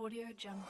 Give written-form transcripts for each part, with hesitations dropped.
Audio Jungle.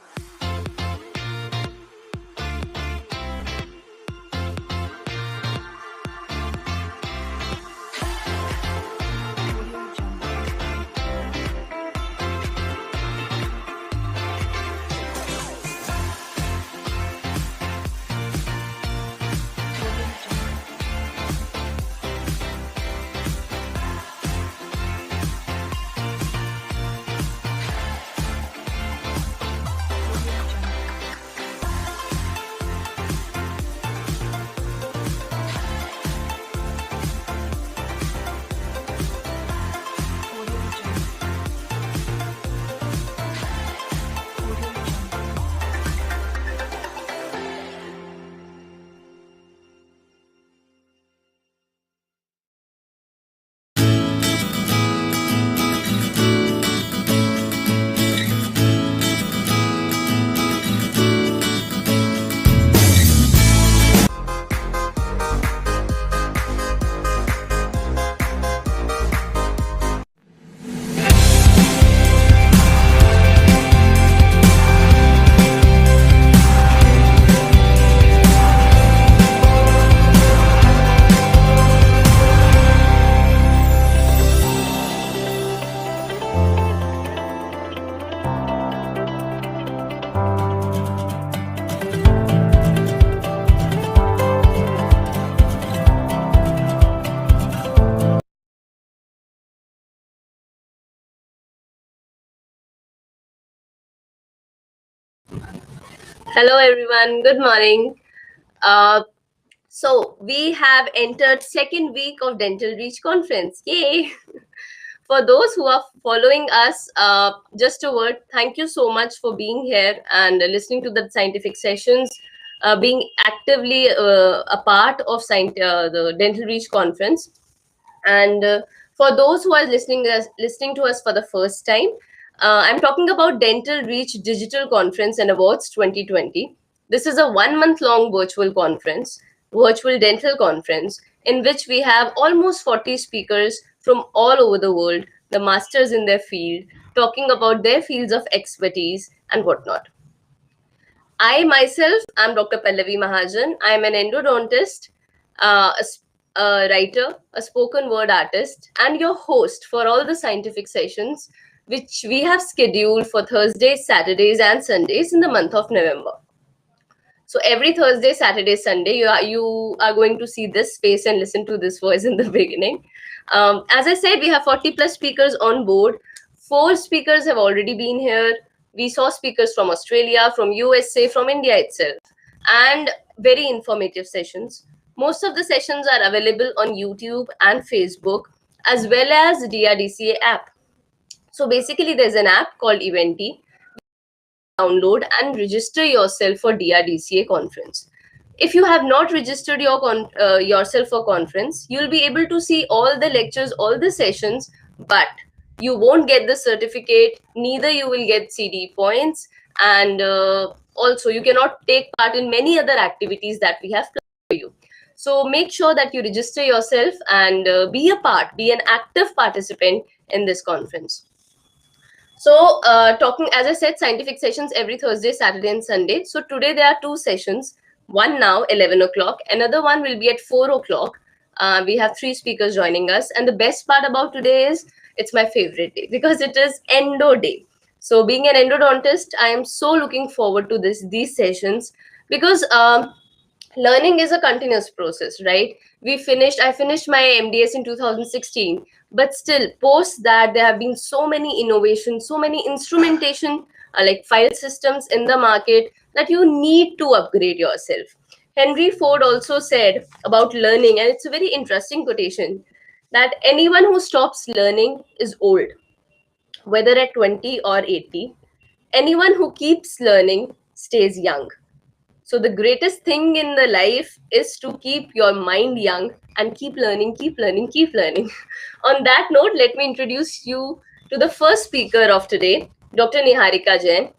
Hello everyone, good morning. So we have entered second week of Dental Reach conference. Yay! For those who are following us, just a word, thank you so much for being here and listening to the scientific sessions, being actively a part of the Dental Reach conference. And for those who are listening to us for the first time, I'm talking about Dental Reach Digital Conference and Awards 2020. This is a 1 month long virtual dental conference, in which we have almost 40 speakers from all over the world, the masters in their field, talking about their fields of expertise and whatnot. I myself am Dr. Pallavi Mahajan. I am an endodontist, a writer, a spoken word artist, and your host for all the scientific sessions which we have scheduled for Thursdays, Saturdays, and Sundays in the month of November. So every Thursday, Saturday, Sunday, you are going to see this space and listen to this voice in the beginning. As I said, we have 40 plus speakers on board. 4 speakers have already been here. We saw speakers from Australia, from USA, from India itself, and very informative sessions. Most of the sessions are available on YouTube and Facebook, as well as DRDCA app. So basically, there's an app called Eventi. Download and register yourself for DRDCA conference. If you have not registered yourself for conference, you'll be able to see all the lectures, all the sessions, but you won't get the certificate, neither you will get CD points, and also you cannot take part in many other activities that we have planned for you. So make sure that you register yourself and be an active participant in this conference. So talking, as I said, scientific sessions every Thursday, Saturday, and Sunday. So today there are 2 sessions. One now, 11 o'clock. Another one will be at 4 o'clock. We have 3 speakers joining us. And the best part about today is it's my favorite day because it is Endo Day. So being an endodontist, I am so looking forward to these sessions because learning is a continuous process, right? I finished my MDS in 2016, but still post that there have been so many innovations, so many instrumentation like file systems in the market that you need to upgrade yourself. Henry Ford also said about learning, and it's a very interesting quotation, that anyone who stops learning is old, whether at 20 or 80. Anyone who keeps learning stays young. So the greatest thing in the life is to keep your mind young and keep learning, keep learning, keep learning. On that note, let me introduce you to the first speaker of today, Dr. Niharika Jain.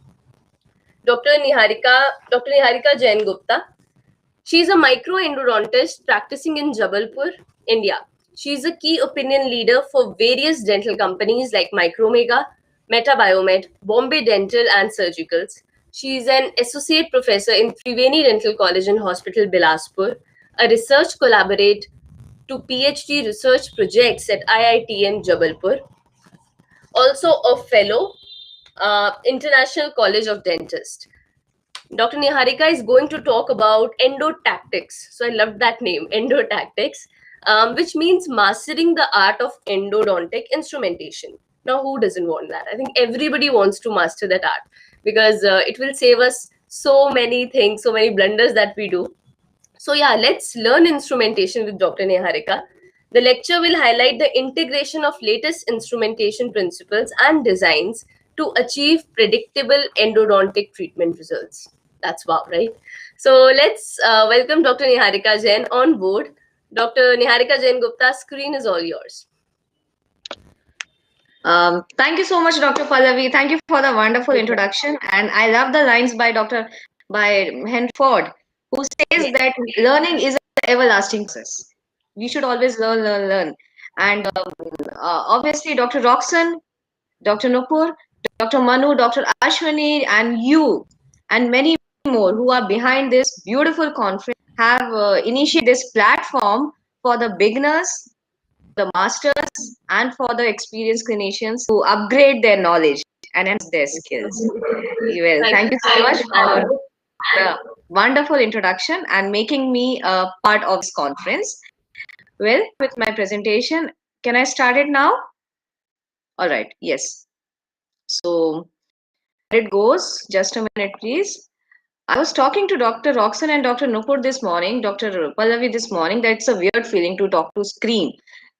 Dr. Niharika Jain Gupta. She is a microendodontist practicing in Jabalpur, India. She is a key opinion leader for various dental companies like Micromega, Meta Biomed, Bombay Dental and Surgicals. She is an associate professor in Triveni Dental College and Hospital, Bilaspur, a research collaborate to PhD research projects at IITM Jabalpur, also a fellow, International College of Dentists. Dr. Niharika is going to talk about endotactics. So I love that name, endotactics, which means mastering the art of endodontic instrumentation. Now, who doesn't want that? I think everybody wants to master that art because it will save us so many things, so many blunders that we do. So yeah, let's learn instrumentation with Dr. Niharika. The lecture will highlight the integration of latest instrumentation principles and designs to achieve predictable endodontic treatment results. That's wow, right? So let's welcome Dr. Niharika Jain on board. Dr. Niharika Jain Gupta, screen is all yours. Thank you so much, Dr. Pallavi. Thank you for the wonderful introduction. And I love the lines by Henry Ford, who says Yes. that learning is an everlasting process. We should always learn. And obviously, Dr. Roxon, Dr. Nupur, Dr. Manu, Dr. Ashwani, and you, and many more who are behind this beautiful conference have initiated this platform for the beginners, for the masters, and for the experienced clinicians to upgrade their knowledge and enhance their skills. Well, Thank thank you you so so much for much. the wonderful introduction and making me a part of this conference. Well, with my presentation, can I start it now? All right, yes. So, it goes, just a minute, please. I was talking to Dr. Roxon and Dr. Nupur this morning, Dr. Pallavi this morning, that it's a weird feeling to talk to screen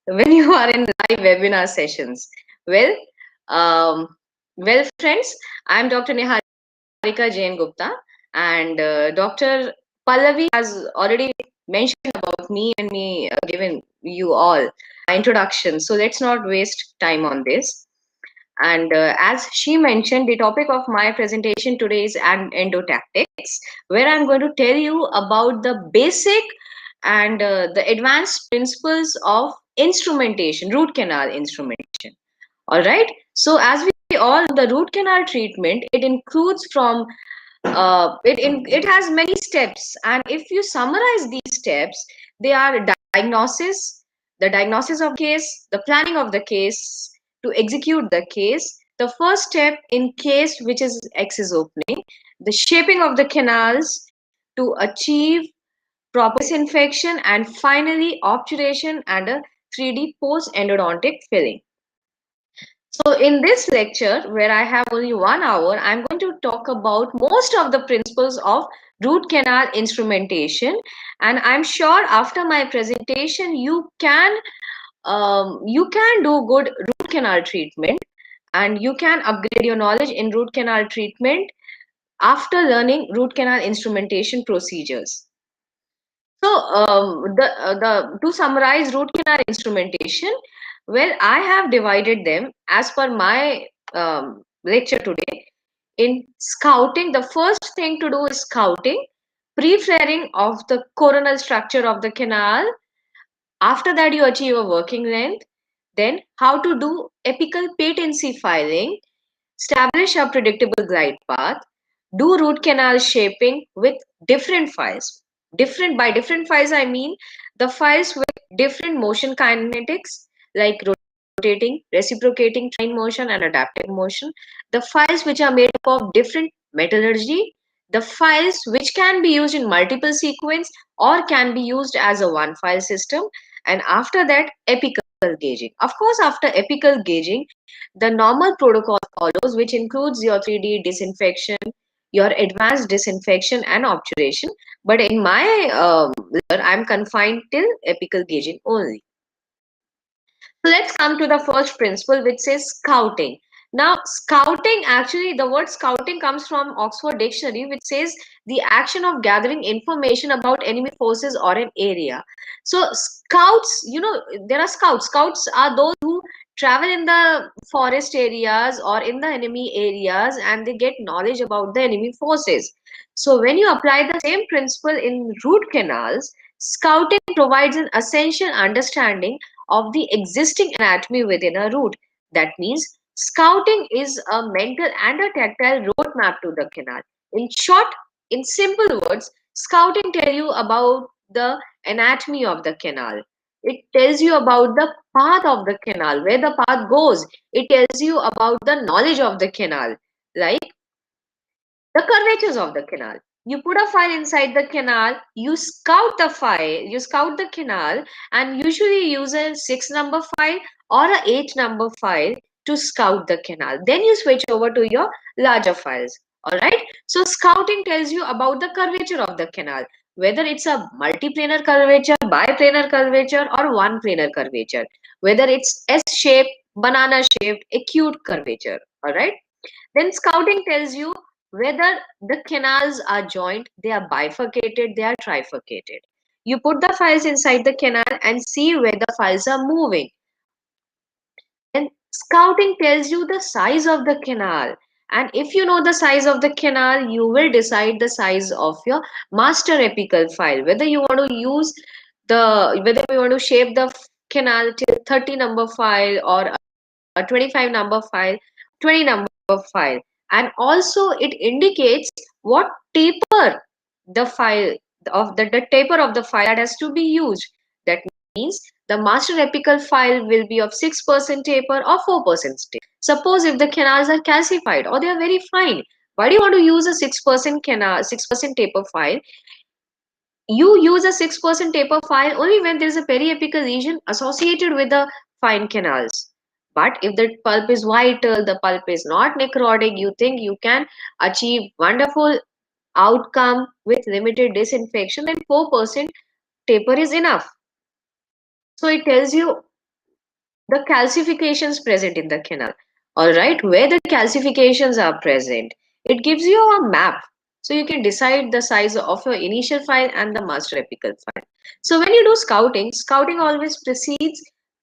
when you are in live webinar sessions. Well, um, well, friends, I'm Dr. Niharika Jain Gupta, and Dr. Pallavi has already mentioned about me and me given you all introduction. So let's not waste time on this. And as she mentioned, the topic of my presentation today is endotactics, where I'm going to tell you about the basic and the advanced principles of instrumentation, root canal instrumentation. All right. So as we all know, the root canal treatment, it includes from it has many steps, and if you summarize these steps, they are diagnosis, the diagnosis of case, the planning of the case, to execute the case, the first step in case which is excess opening, the shaping of the canals to achieve proper disinfection, and finally obturation and a 3D post endodontic filling. So in this lecture, where I have only 1 hour, I'm going to talk about most of the principles of root canal instrumentation. And I'm sure after my presentation, you can do good root canal treatment, and you can upgrade your knowledge in root canal treatment after learning root canal instrumentation procedures. So, the to summarize root canal instrumentation, well, I have divided them as per my lecture today in scouting. The first thing to do is scouting, pre-flaring of the coronal structure of the canal. After that, you achieve a working length. Then, how to do apical patency filing, establish a predictable glide path, do root canal shaping with different files. Different by different files, I mean the files with different motion kinetics like rotating, reciprocating, train motion, and adaptive motion. The files which are made up of different metallurgy. The files which can be used in multiple sequence or can be used as a one file system. And after that, apical gauging. Of course, after apical gauging, the normal protocol follows, which includes your 3D disinfection, your advanced disinfection and obturation. But in my I'm confined till apical gauging only. So let's come to the first principle, which says scouting. Now, scouting, actually, the word scouting comes from Oxford Dictionary, which says the action of gathering information about enemy forces or an area. So, scouts, there are scouts. Scouts are those who travel in the forest areas or in the enemy areas, and they get knowledge about the enemy forces. So, when you apply the same principle in root canals, scouting provides an essential understanding of the existing anatomy within a root. That means Scouting is a mental and a tactile roadmap to the canal. In short, in simple words, scouting tells you about the anatomy of the canal. It tells you about the path of the canal, where the path goes. It tells you about the knowledge of the canal, like the curvatures of the canal. You put a file inside the canal, you scout the file, you scout the canal, and usually use a 6 number file or a 8 number file to scout the canal. Then you switch over to your larger files. All right. So scouting tells you about the curvature of the canal, whether it's a multiplanar curvature, biplanar curvature, or one planar curvature, whether it's S shaped, banana shaped, acute curvature. All right. Then scouting tells you whether the canals are joined, they are bifurcated, they are trifurcated. You put the files inside the canal and see where the files are moving. Then scouting tells you the size of the canal. And if you know the size of the canal, you will decide the size of your master apical file. Whether you want to use whether you want to shape the canal till 30 number file or a 25 number file, 20 number file. And also it indicates what taper the file the taper of the file that has to be used. That means the master apical file will be of 6% taper or 4% taper. Suppose if the canals are calcified or they are very fine, why do you want to use a 6% canal 6% taper file? You use a 6% taper file only when there is a periapical lesion associated with the fine canals. But if the pulp is vital, the pulp is not necrotic, you think you can achieve wonderful outcome with limited disinfection, then 4% taper is enough. So it tells you the calcifications present in the canal. All right, where the calcifications are present, it gives you a map. So you can decide the size of your initial file and the master apical file. So when you do scouting, scouting always proceeds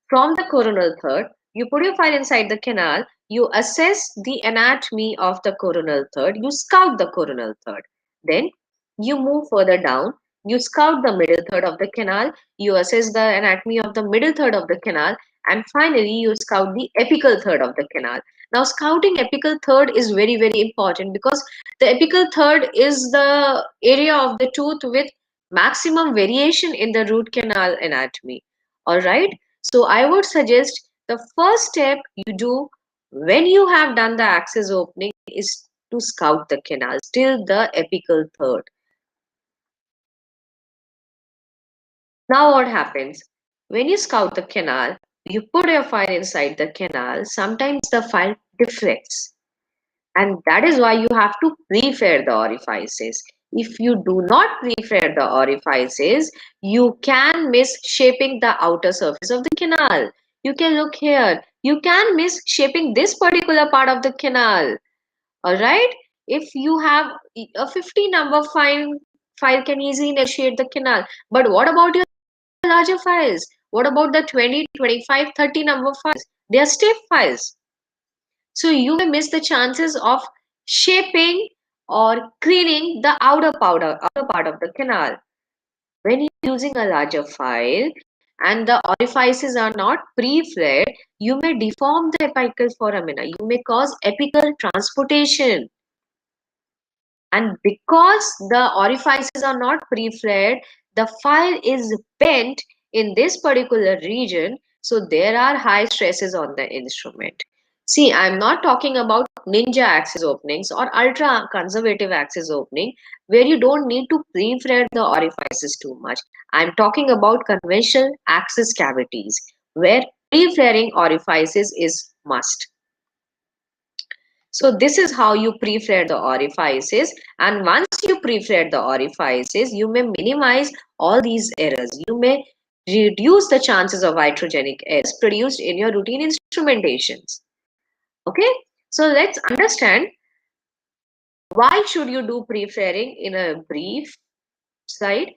from the coronal third. You put your file inside the canal, you assess the anatomy of the coronal third, you scout the coronal third. Then you move further down, you scout the middle third of the canal, you assess the anatomy of the middle third of the canal, and finally you scout the apical third of the canal. Now scouting apical third is very important because the apical third is the area of the tooth with maximum variation in the root canal anatomy. All right, so I would suggest the first step you do when you have done the access opening is to scout the canals till the apical third. Now what happens? When you scout the canal, you put your file inside the canal, sometimes the file deflects. And that is why you have to pre-fare the orifices. If you do not pre-fare the orifices, you can miss shaping the outer surface of the canal. You can look here. You can miss shaping this particular part of the canal. Alright? If you have a 50 number file can easily negotiate the canal. But what about your larger files? What about the 20, 25, 30 number files? They are stiff files. So you may miss the chances of shaping or cleaning the outer part of the canal. When you're using a larger file and the orifices are not pre-flared, you may deform the apical foramina. You may cause apical transportation. And because the orifices are not pre-flared, the file is bent in this particular region. So there are high stresses on the instrument. See, I'm not talking about ninja axis openings or ultra conservative axis opening where you don't need to pre-flare the orifices too much. I'm talking about conventional axis cavities where pre-flaring orifices is must. So this is how you pre-flare the orifices, and once you pre-flare the orifices, you may minimize all these errors. You may reduce the chances of iatrogenic errors produced in your routine instrumentations. Okay, so let's understand why should you do pre-flaring in a brief slide.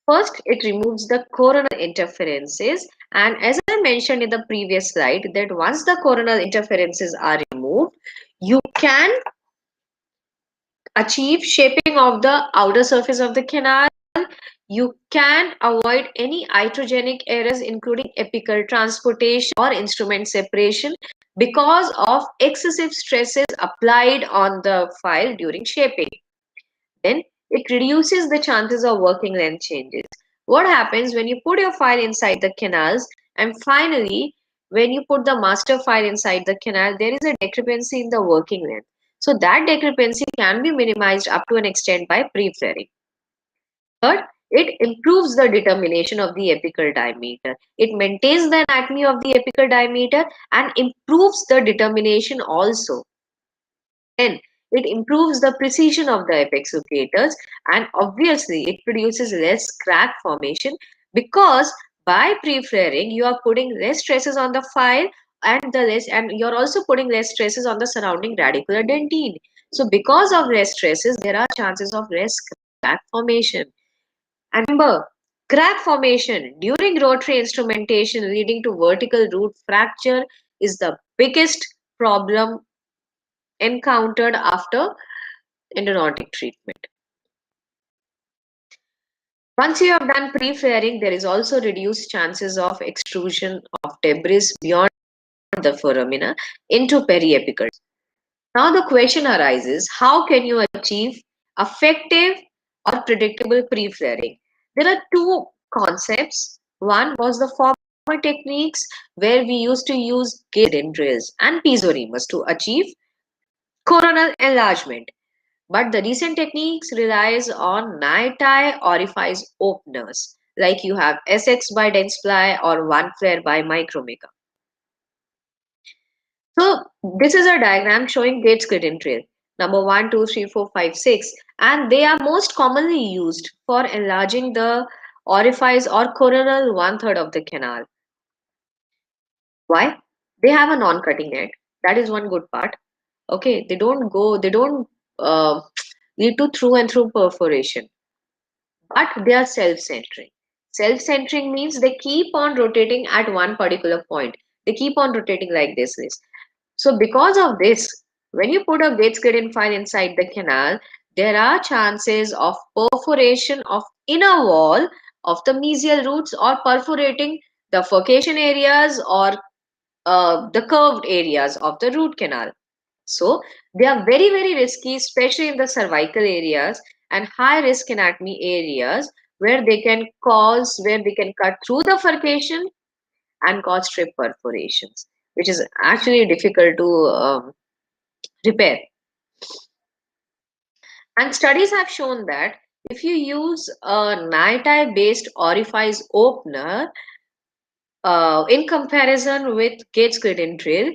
First, it removes the coronal interferences, and as I mentioned in the previous slide, that once the coronal interferences are removed, you can achieve shaping of the outer surface of the canal. You can avoid any iatrogenic errors including apical transportation or instrument separation because of excessive stresses applied on the file during shaping. Then it reduces the chances of working length changes. What happens when you put your file inside the canals, and finally, when you put the master file inside the canal, there is a discrepancy in the working length. So that discrepancy can be minimized up to an extent by pre-flaring. Third, it improves the determination of the apical diameter. It maintains the anatomy of the apical diameter and improves the determination also. Then it improves the precision of the apex locators, and obviously it produces less crack formation because by pre-flaring you are putting less stresses on the file and you're also putting less stresses on the surrounding radicular dentine. So because of less stresses, there are chances of less crack formation. And remember, crack formation during rotary instrumentation leading to vertical root fracture is the biggest problem encountered after endodontic treatment. Once you have done pre-flaring, there is also reduced chances of extrusion of debris beyond the foramina into periapical. Now the question arises, how can you achieve effective or predictable pre-flaring? There are two concepts. One was the former techniques where we used to use gauge drills and piezo to achieve coronal enlargement. But the recent techniques relies on night-eye orifice openers, like you have SX by Dentsply or one flare by Micromica. So this is a diagram showing gate skeleton trail number 1, 2, 3, 4, 5, 6, and they are most commonly used for enlarging the orifice or coronal one-third of the canal. Why? They have a non-cutting net. That is one good part. Okay, they don't uh, lead to through and through perforation, but they are self-centering. Self-centering means they keep on rotating at one particular point. They keep on rotating like this. So because of this, when you put a gate skeleton file inside the canal, there are chances of perforation of inner wall of the mesial roots or perforating the furcation areas or the curved areas of the root canal. So they are very, very risky, especially in the cervical areas and high risk anatomy areas where they can cut through the furcation and cause strip perforations, which is actually difficult to repair. And studies have shown that if you use a night-eye based orifice opener in comparison with gauge skeleton drill,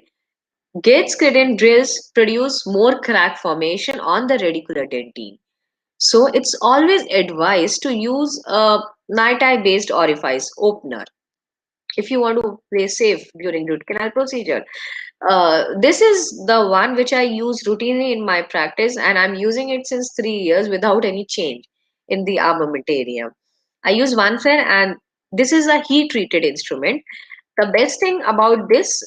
gauge skeleton drills produce more crack formation on the radicular dentine. So it's always advised to use a night-eye based orifice opener if you want to play safe during root canal procedure. This is the one which I use routinely in my practice, and I'm using it since 3 years without any change in the armamentarium. I use one flare, and this is a heat treated instrument. The best thing about this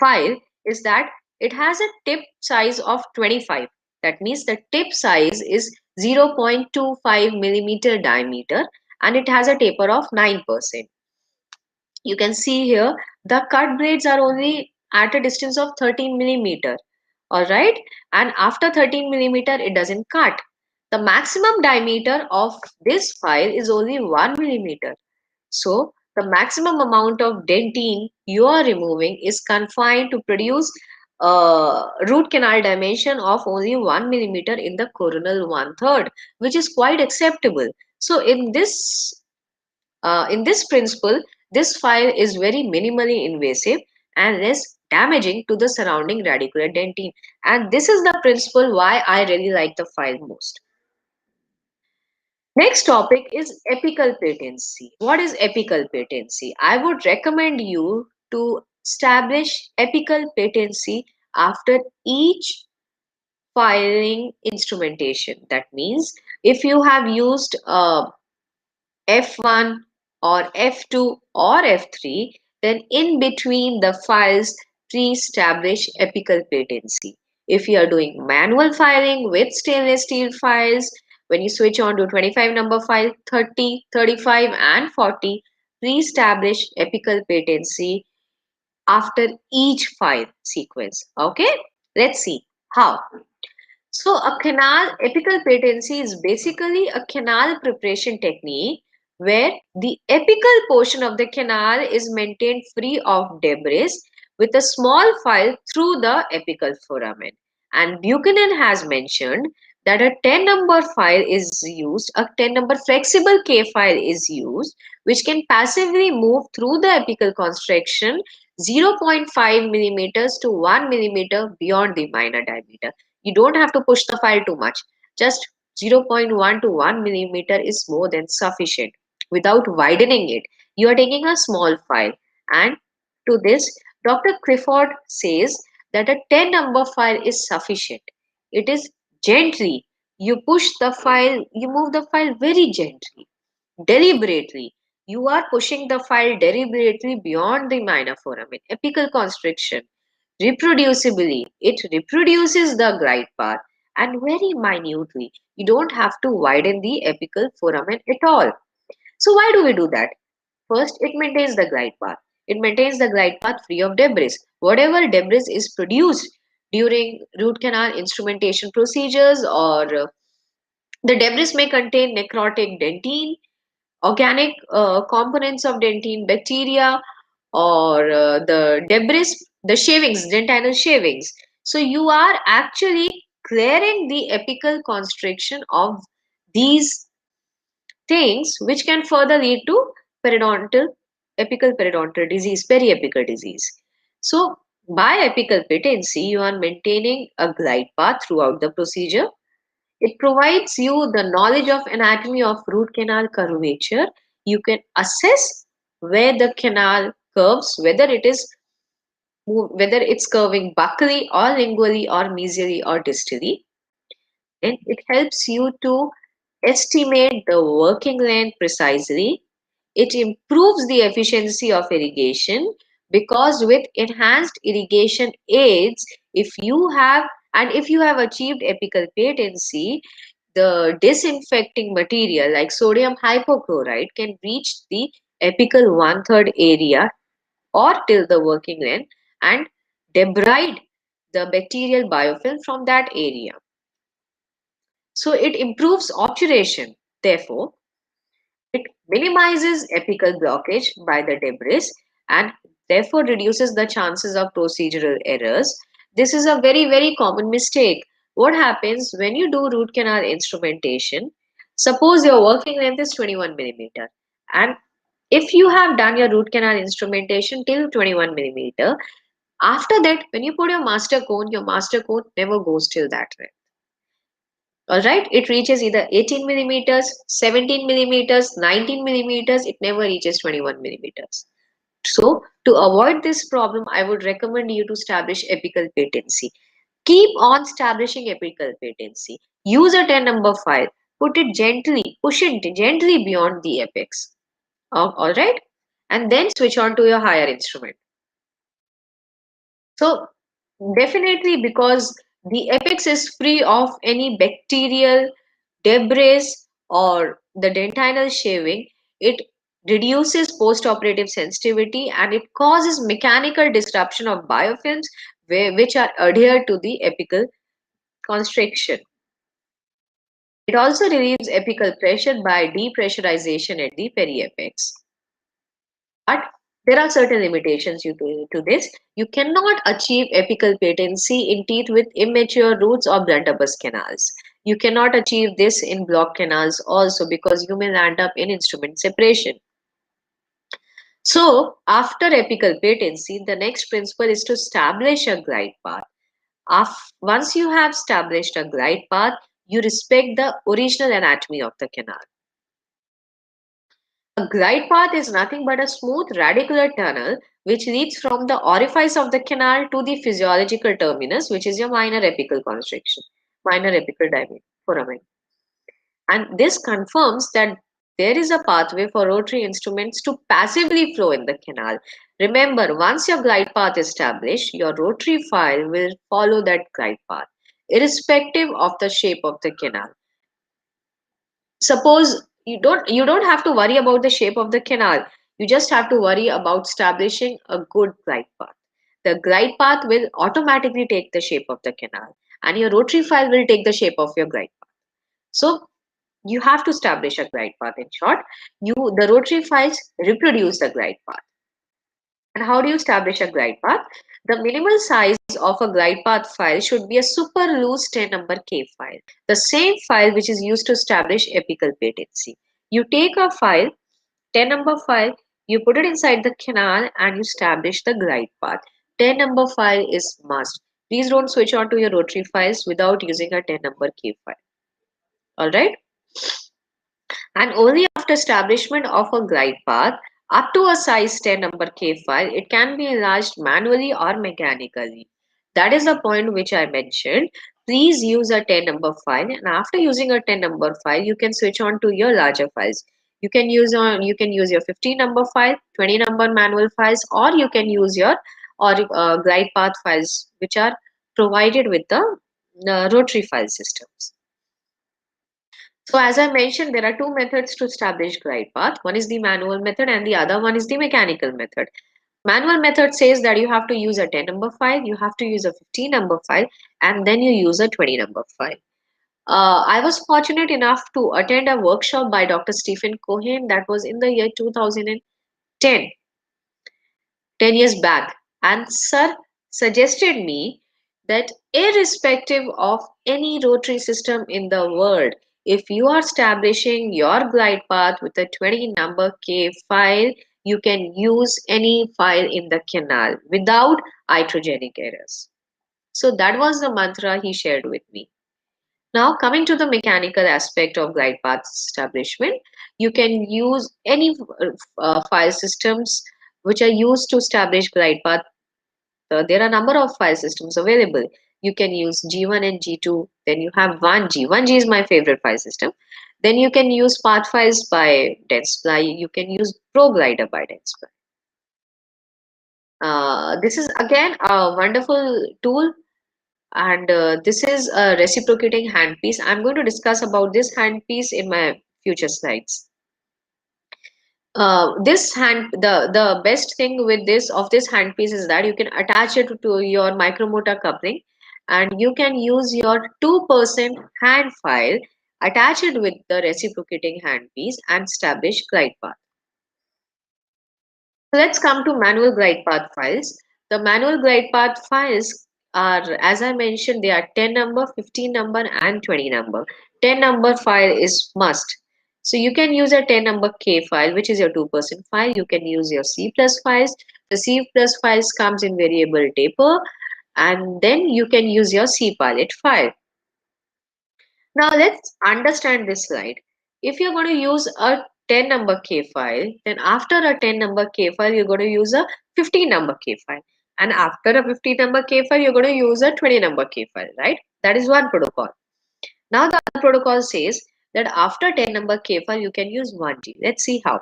file is that it has a tip size of 25. That means the tip size is 0.25 millimeter diameter, and it has a taper of 9%. You can see here the cut blades are only at a distance of 13 millimeter. All right, and after 13 millimeter it doesn't cut. The maximum diameter of this file is only 1 millimeter. So the maximum amount of dentine you are removing is confined to produce a root canal dimension of only 1 millimeter in the coronal one third, which is quite acceptable. So in this principle, this file is very minimally invasive and less damaging to the surrounding radicular dentine. And this is the principle why I really like the file most. Next topic is apical patency. What is apical patency? I would recommend you to establish apical patency after each filing instrumentation. That means if you have used F1 or F2 or F3, then in between the files, pre-establish apical patency. If you are doing manual filing with stainless steel files, when you switch on to 25 number file, 30, 35 and 40, pre-establish apical patency after each file sequence. Okay, let's see how. So, a canal apical patency is basically a canal preparation technique where the apical portion of the canal is maintained free of debris with a small file through the apical foramen. And Buchanan has mentioned that a 10 number file is used, a 10 number flexible K file is used, which can passively move through the apical construction 0.5 millimeters to 1 millimeter beyond the minor diameter. You don't have to push the file too much. Just 0.1 to 1 millimeter is more than sufficient without widening it. You are taking a small file, and to this, Dr. Clifford says that a 10 number file is sufficient. It is gently. You push the file, you move the file very gently, deliberately. You are pushing the file deliberately beyond the minor foramen. Apical constriction. Reproducibly, it reproduces the glide path and very minutely. You don't have to widen the apical foramen at all. So why do we do that? First, it maintains the glide path. It maintains the glide path free of debris. Whatever debris is produced during root canal instrumentation procedures, or the debris may contain necrotic dentine, organic components of dentine, bacteria, or the debris, the shavings, dentinal shavings. So you are actually clearing the apical constriction of these things, which can further lead to periodontal, apical periodontal disease, periapical disease. So by apical patency, you are maintaining a glide path throughout the procedure. It provides you the knowledge of anatomy of root canal curvature. You can assess where the canal curves, whether it's curving buccally or lingually or mesially or distally. And it helps you to estimate the working length precisely. It improves the efficiency of irrigation because with enhanced irrigation aids, if you have achieved apical patency, the disinfecting material like sodium hypochlorite can reach the apical one-third area or till the working length and debride the bacterial biofilm from that area. So it improves obturation. Therefore, it minimizes apical blockage by the debris and therefore reduces the chances of procedural errors. This is a very, very common mistake. What happens when you do root canal instrumentation? Suppose your working length is 21 millimeter, and if you have done your root canal instrumentation till 21 millimeter, after that, when you put your master cone never goes till that way. Alright, it reaches either 18 millimeters, 17 millimeters, 19 millimeters, it never reaches 21 millimeters. So, to avoid this problem, I would recommend you to establish apical patency. Keep on establishing apical patency. Use a 10 number file, put it gently, push it gently beyond the apex. Alright, and then switch on to your higher instrument. So, definitely because the apex is free of any bacterial debris or the dentinal shaving, it reduces post-operative sensitivity and it causes mechanical disruption of biofilms which are adhered to the apical constriction. It also relieves apical pressure by depressurization at the periapex. But there are certain limitations to this. You cannot achieve apical patency in teeth with immature roots or blunderbuss canals. You cannot achieve this in block canals also because you may land up in instrument separation. So, after apical patency, the next principle is to establish a glide path. Once you have established a glide path, you respect the original anatomy of the canal. A glide path is nothing but a smooth radicular tunnel which leads from the orifice of the canal to the physiological terminus, which is your minor apical constriction, minor apical foramen. And this confirms that there is a pathway for rotary instruments to passively flow in the canal. Remember, once your glide path is established, your rotary file will follow that glide path, irrespective of the shape of the canal. Suppose you don't have to worry about the shape of the canal. You just have to worry about establishing a good glide path. The glide path will automatically take the shape of the canal, and your rotary file will take the shape of your glide path. So you have to establish a glide path. In short, the rotary files reproduce the glide path. And how do you establish a glide path? The minimal size of a glide path file should be a super loose 10 number K file, the same file which is used to establish apical patency. You take a file, 10 number file, you put it inside the canal and you establish the glide path. 10 number file is must. Please don't switch on to your rotary files without using a 10 number K file. Alright? And only after establishment of a glide path up to a size 10 number K file, it can be enlarged manually or mechanically. That is the point which I mentioned. Please use a 10 number file, and after using a 10 number file, you can switch on to your larger files. You can use your 15 number file, 20 number manual files, or you can use your glide path files which are provided with the rotary file systems. So as I mentioned, there are two methods to establish glide path. One is the manual method and the other one is the mechanical method. Manual method says that you have to use a 10 number file, you have to use a 15 number file, and then you use a 20 number file. I was fortunate enough to attend a workshop by Dr. Stephen Cohen that was in the year 2010, 10 years back. And sir suggested me that irrespective of any rotary system in the world, if you are establishing your glide path with a 20 number K file, you can use any file in the canal without iatrogenic errors. So that was the mantra he shared with me. Now, coming to the mechanical aspect of glide path establishment, you can use any file systems which are used to establish glide path. There are a number of file systems available. You can use G1 and G2. Then you have 1G. 1G is my favorite file system. Then you can use path files by Dentsply. You can use ProGlider by Dentsply. This is again a wonderful tool, and this is a reciprocating handpiece. I'm going to discuss about this handpiece in my future slides. This hand the best thing with this handpiece is that you can attach it to your micromotor coupling, and you can use your 2% hand file, attach it with the reciprocating handpiece, and establish glide path. So let's come to manual glide path files. The manual glide path files are, as I mentioned, they are 10 number, 15 number, and 20 number. 10 number file is must. So you can use a 10 number K file, which is your 2% file. You can use your C plus files. The C plus files comes in variable taper, and then you can use your C pilot file. Now let's understand this slide. If you're going to use a 10 number K file, then after a 10 number K file, you're going to use a 15 number K file. And after a 15 number K file, you're going to use a 20 number K file, right? That is one protocol. Now the other protocol says that after 10 number K file, you can use 1G. Let's see how.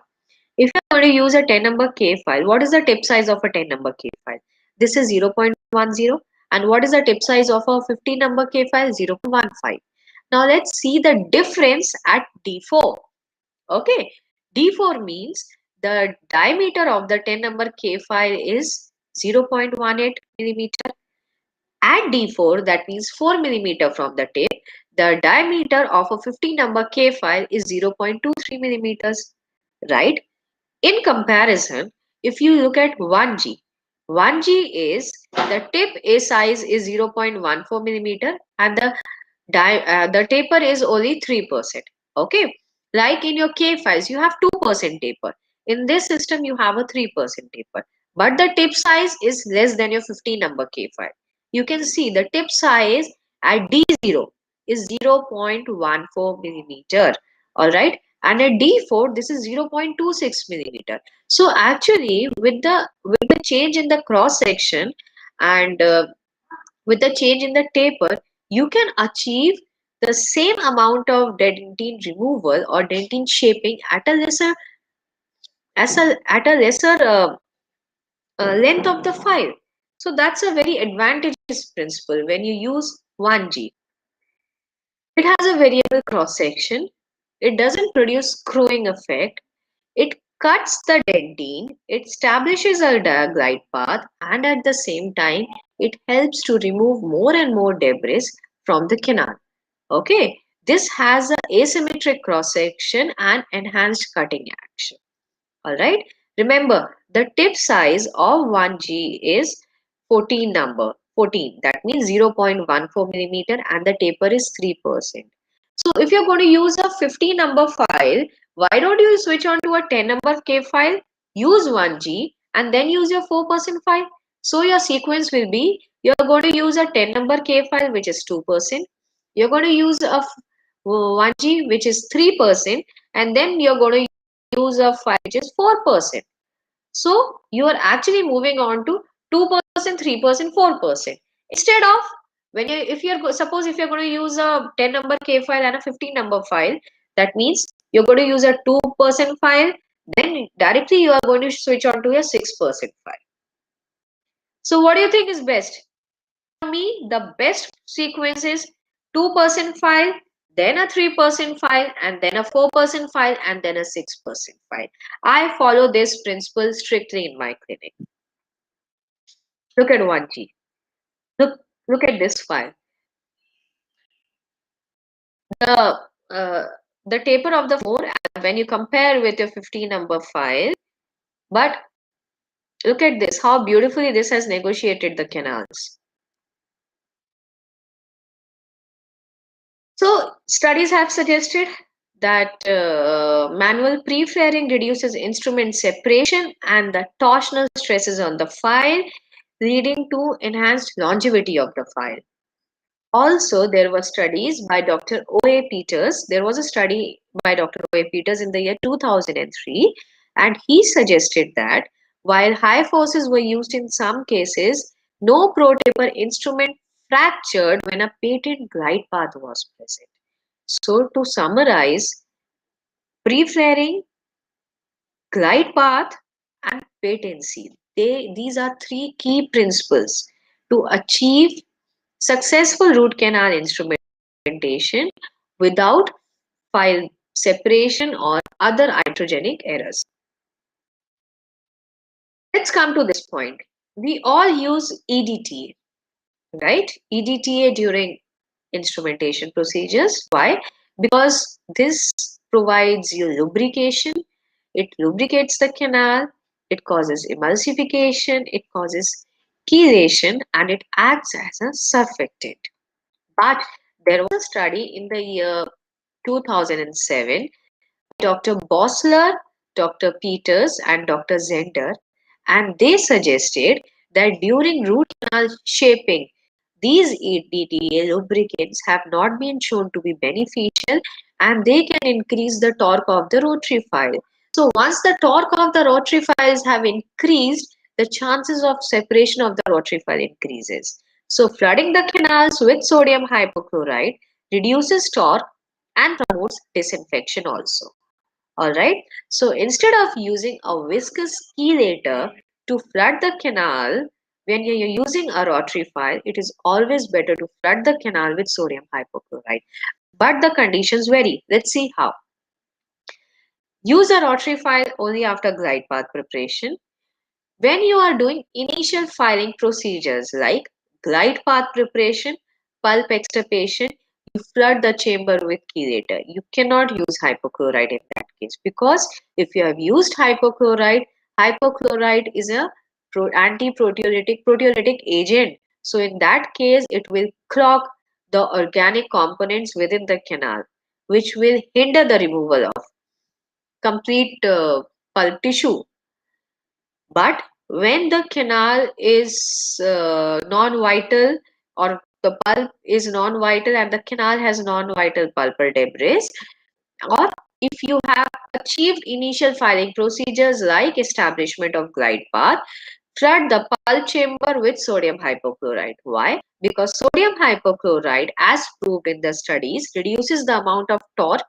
If you're going to use a 10 number K file, what is the tip size of a 10 number K file? This is 0.10. And what is the tip size of a 15 number K file? 0.15. Now let's see the difference at D4. Okay, D4 means the diameter of the 10 number K file is 0.18 millimeter. At D4, that means 4 millimeter from the tip, the diameter of a 15 number K file is 0.23 millimeters, right? In comparison, if you look at 1G, 1G is the tip A size is 0.14 millimeter and the taper is only 3%. Okay, like in your K files, you have 2% taper. In this system, you have a 3% taper, but the tip size is less than your 50 number K file. You can see the tip size at D0 is 0.14 millimeter. All right, and at D4, this is 0.26 millimeter. So actually, with the change in the cross section and with the change in the taper, you can achieve the same amount of dentine removal or dentine shaping at a lesser length of the file. So that's a very advantageous principle when you use 1G. It has a variable cross section. It doesn't produce screwing effect. It cuts the dentine, it establishes a glide path, and at the same time, it helps to remove more and more debris from the canal. Okay, this has an asymmetric cross section and enhanced cutting action. All right. Remember, the tip size of 1G is 14 number. 14. That means 0.14 millimeter and the taper is 3%. So if you're going to use a 50 number file, why don't you switch on to a 10 number K file? Use 1G and then use your 4% file. So your sequence will be, you're going to use a 10 number K file which is 2%. You're going to use a 1G which is 3%, and then you're going to use a file which is 4%. So you are actually moving on to 2%, 3%, 4%. Instead of, when you, if you're, suppose if you're going to use a 10 number K file and a 15 number file, that means you're going to use a 2% file, then directly you are going to switch on to a 6% file. So what do you think is best? For me, the best sequence is 2% file, then a 3% file, and then a 4% file, and then a 6% file. I follow this principle strictly in my clinic. Look at 1G. Look at this file. The uh, the taper of the more, and when you compare with your 50 number file, but look at this, how beautifully this has negotiated the canals. So studies have suggested that manual pre-flaring reduces instrument separation and the torsional stresses on the file, leading to enhanced longevity of the file. Also, there were studies by Dr. O.A. Peters. There was a study by Dr. O.A. Peters in the year 2003, and he suggested that while high forces were used in some cases, no pro-taper instrument fractured when a patent glide path was present. So, to summarize, pre-flaring, glide path, and patency. These are three key principles to achieve successful root canal instrumentation without file separation or other iatrogenic errors. Let's come to this point. We all use EDTA, right? EDTA during instrumentation procedures. Why? Because this provides you lubrication, it lubricates the canal, it causes emulsification, it causes chelation, and it acts as a surfactant. But there was a study in the year 2007, Dr. Bossler, Dr. Peters, and Dr. Zender, and they suggested that during root canal shaping, these EDTA lubricants have not been shown to be beneficial and they can increase the torque of the rotary file. So once the torque of the rotary files have increased, the chances of separation of the rotary file increases. So flooding the canals with sodium hypochlorite reduces torque and promotes disinfection also. Alright, so instead of using a viscous chelator to flood the canal, when you're using a rotary file, it is always better to flood the canal with sodium hypochlorite. But the conditions vary. Let's see how. Use a rotary file only after glide path preparation. When you are doing initial filing procedures like glide path preparation, pulp extirpation, you flood the chamber with chelator. You cannot use hypochlorite in that case because if you have used hypochlorite, hypochlorite is a proteolytic agent. So in that case, it will clog the organic components within the canal, which will hinder the removal of complete pulp tissue. But when the canal is non-vital or the pulp is non-vital and the canal has non-vital pulpal debris, or if you have achieved initial filing procedures like establishment of glide path, flood the pulp chamber with sodium hypochlorite. Why? Because sodium hypochlorite, as proved in the studies, reduces the amount of torque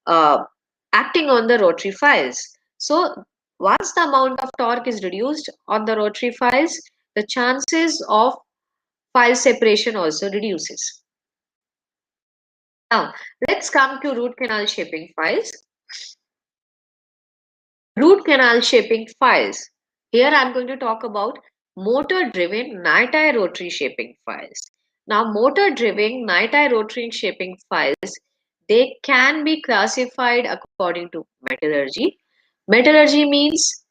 uh, acting on the rotary files. So once the amount of torque is reduced on the rotary files, the chances of file separation also reduces. Now, let's come to root canal shaping files. Root canal shaping files. Here I'm going to talk about motor driven night eye rotary shaping files. Now, motor driven night eye rotary shaping files, they can be classified according to metallurgy. Metallurgy means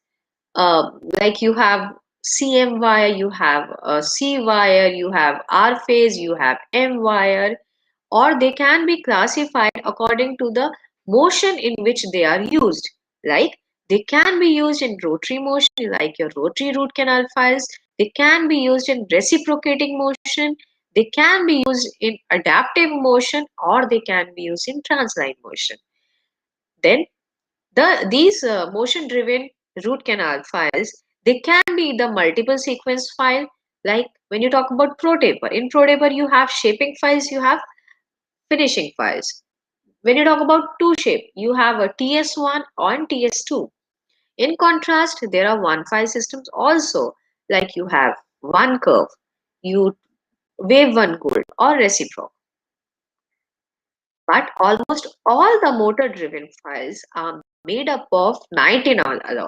like you have CM wire, you have C wire, you have R phase, you have M wire, or they can be classified according to the motion in which they are used. Like they can be used in rotary motion, like your rotary root canal files, they can be used in reciprocating motion, they can be used in adaptive motion, or they can be used in transline motion. Then these motion driven root canal files, they can be the multiple sequence file. Like when you talk about ProTaper, in ProTaper you have shaping files, you have finishing files. When you talk about two shape, you have a TS1 and TS2. In contrast, there are one file systems also, like you have one curve, you wave one gold or reciproc. But almost all the motor driven files are made up of nitinol alloy.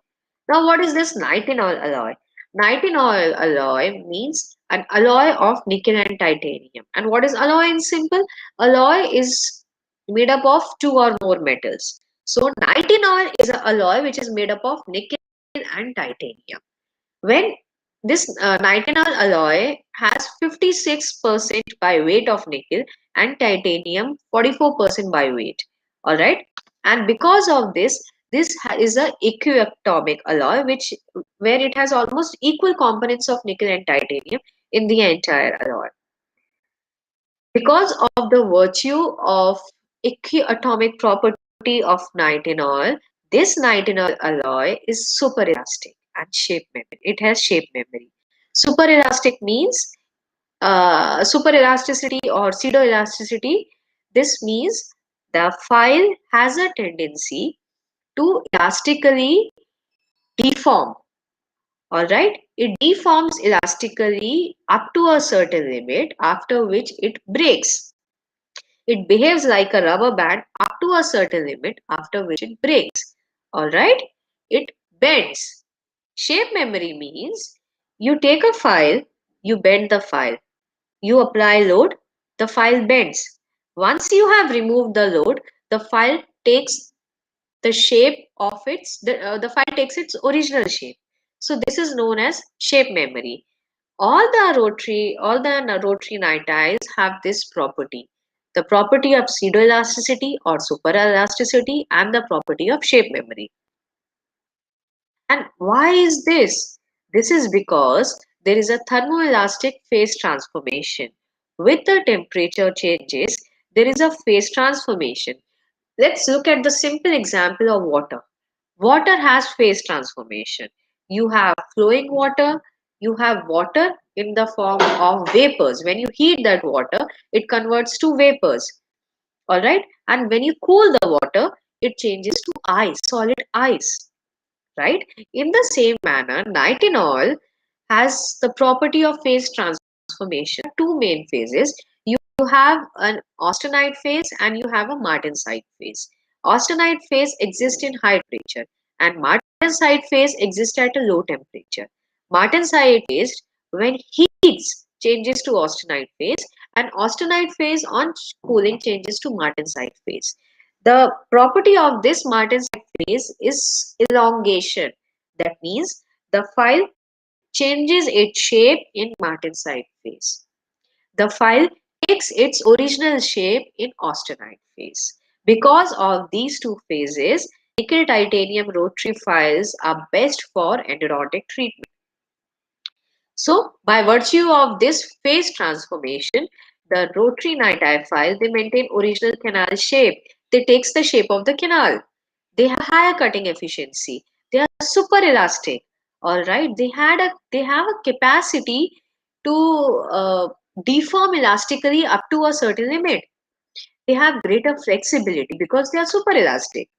Now, what is this nitinol alloy? Nitinol alloy means an alloy of nickel and titanium. And what is alloy in simple? Alloy is made up of two or more metals. So, nitinol is an alloy which is made up of nickel and titanium. When this nitinol alloy has 56% by weight of nickel and titanium 44% by weight. All right. And because of this, is a equiatomic alloy, which where it has almost equal components of nickel and titanium in the entire alloy. Because of the virtue of equiatomic property of nitinol, this nitinol alloy is super elastic and shape memory. It has shape memory. Super elastic means super elasticity or pseudo elasticity. This means the file has a tendency to elastically deform. All right, it deforms elastically up to a certain limit, after which it breaks. It behaves like a rubber band up to a certain limit, after which it breaks. Alright? It bends. Shape memory means you take a file, you bend the file, you apply load, the file bends. Once you have removed the load, the file takes the shape of the file takes its original shape. So this is known as shape memory. All the rotary night eyes have this property, the property of pseudoelasticity or superelasticity, and the property of shape memory. And why is this? This is because there is a thermoelastic phase transformation. With the temperature changes, there is a phase transformation. Let's look at the simple example of water. Water has phase transformation. You have flowing water, you have water in the form of vapors. When you heat that water, it converts to vapors. All right. And when you cool the water, it changes to ice, solid ice. Right. In the same manner, nitinol has the property of phase transformation. Two main phases. You have an austenite phase and you have a martensite phase. Austenite phase exists in high temperature and martensite phase exists at a low temperature. Martensite phase, when heats, changes to austenite phase, and austenite phase on cooling changes to martensite phase. The property of this martensite phase is elongation. That means the file changes its shape in martensite phase. The file takes its original shape in austenite phase. Because of these two phases, nickel titanium rotary files are best for endodontic treatment. So, by virtue of this phase transformation, the rotary night eye file, they maintain original canal shape. They takes the shape of the canal. They have higher cutting efficiency. They are super elastic. All right, they have a capacity to deform elastically up to a certain limit. They have greater flexibility because they are super elastic.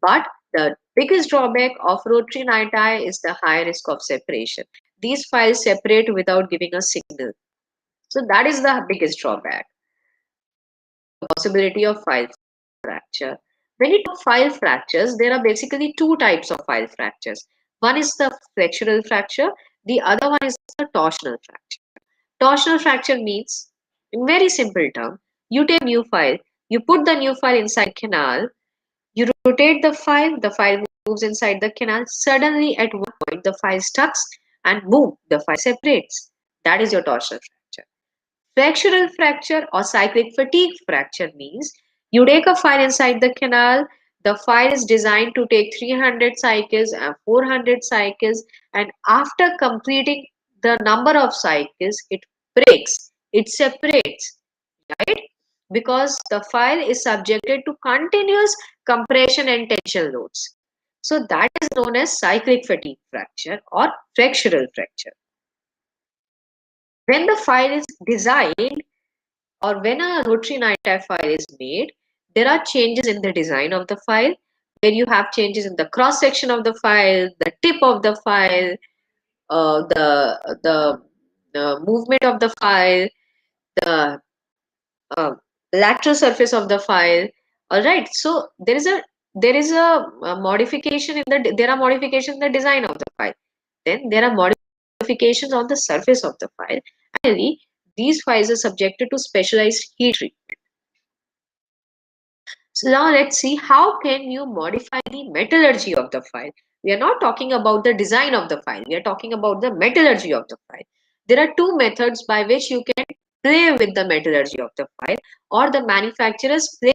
But the biggest drawback of rotary night eye is the high risk of separation. These files separate without giving a signal. So that is the biggest drawback. Possibility of file fracture. When you talk file fractures, there are basically two types of file fractures. One is the flexural fracture, the other one is the torsional fracture. Torsional fracture means, in very simple term, you take a new file, you put the new file inside canal, you rotate the file moves inside the canal. Suddenly, at one point, the file stucks and boom, the file separates. That is your torsional fracture. Flexural fracture or cyclic fatigue fracture means you take a file inside the canal, the file is designed to take 300 cycles and 400 cycles, and after completing the number of cycles, it breaks, it separates, right? Because the file is subjected to continuous compression and tension loads. So that is known as cyclic fatigue fracture or flexural fracture. When the file is designed or when a rotary knife type file is made, there are changes in the design of the file where you have changes in the cross section of the file, the tip of the file, the movement of the file, the uh, lateral surface of the file. All right, so there is a modification in the there are modifications in the design of the file. Then there are modifications on the surface of the file. Finally, these files are subjected to specialized heat treatment. So now let's see how can you modify the metallurgy of the file. We are not talking about the design of the file. We are talking about the metallurgy of the file. There are two methods by which you can play with the metallurgy of the file, or the manufacturers play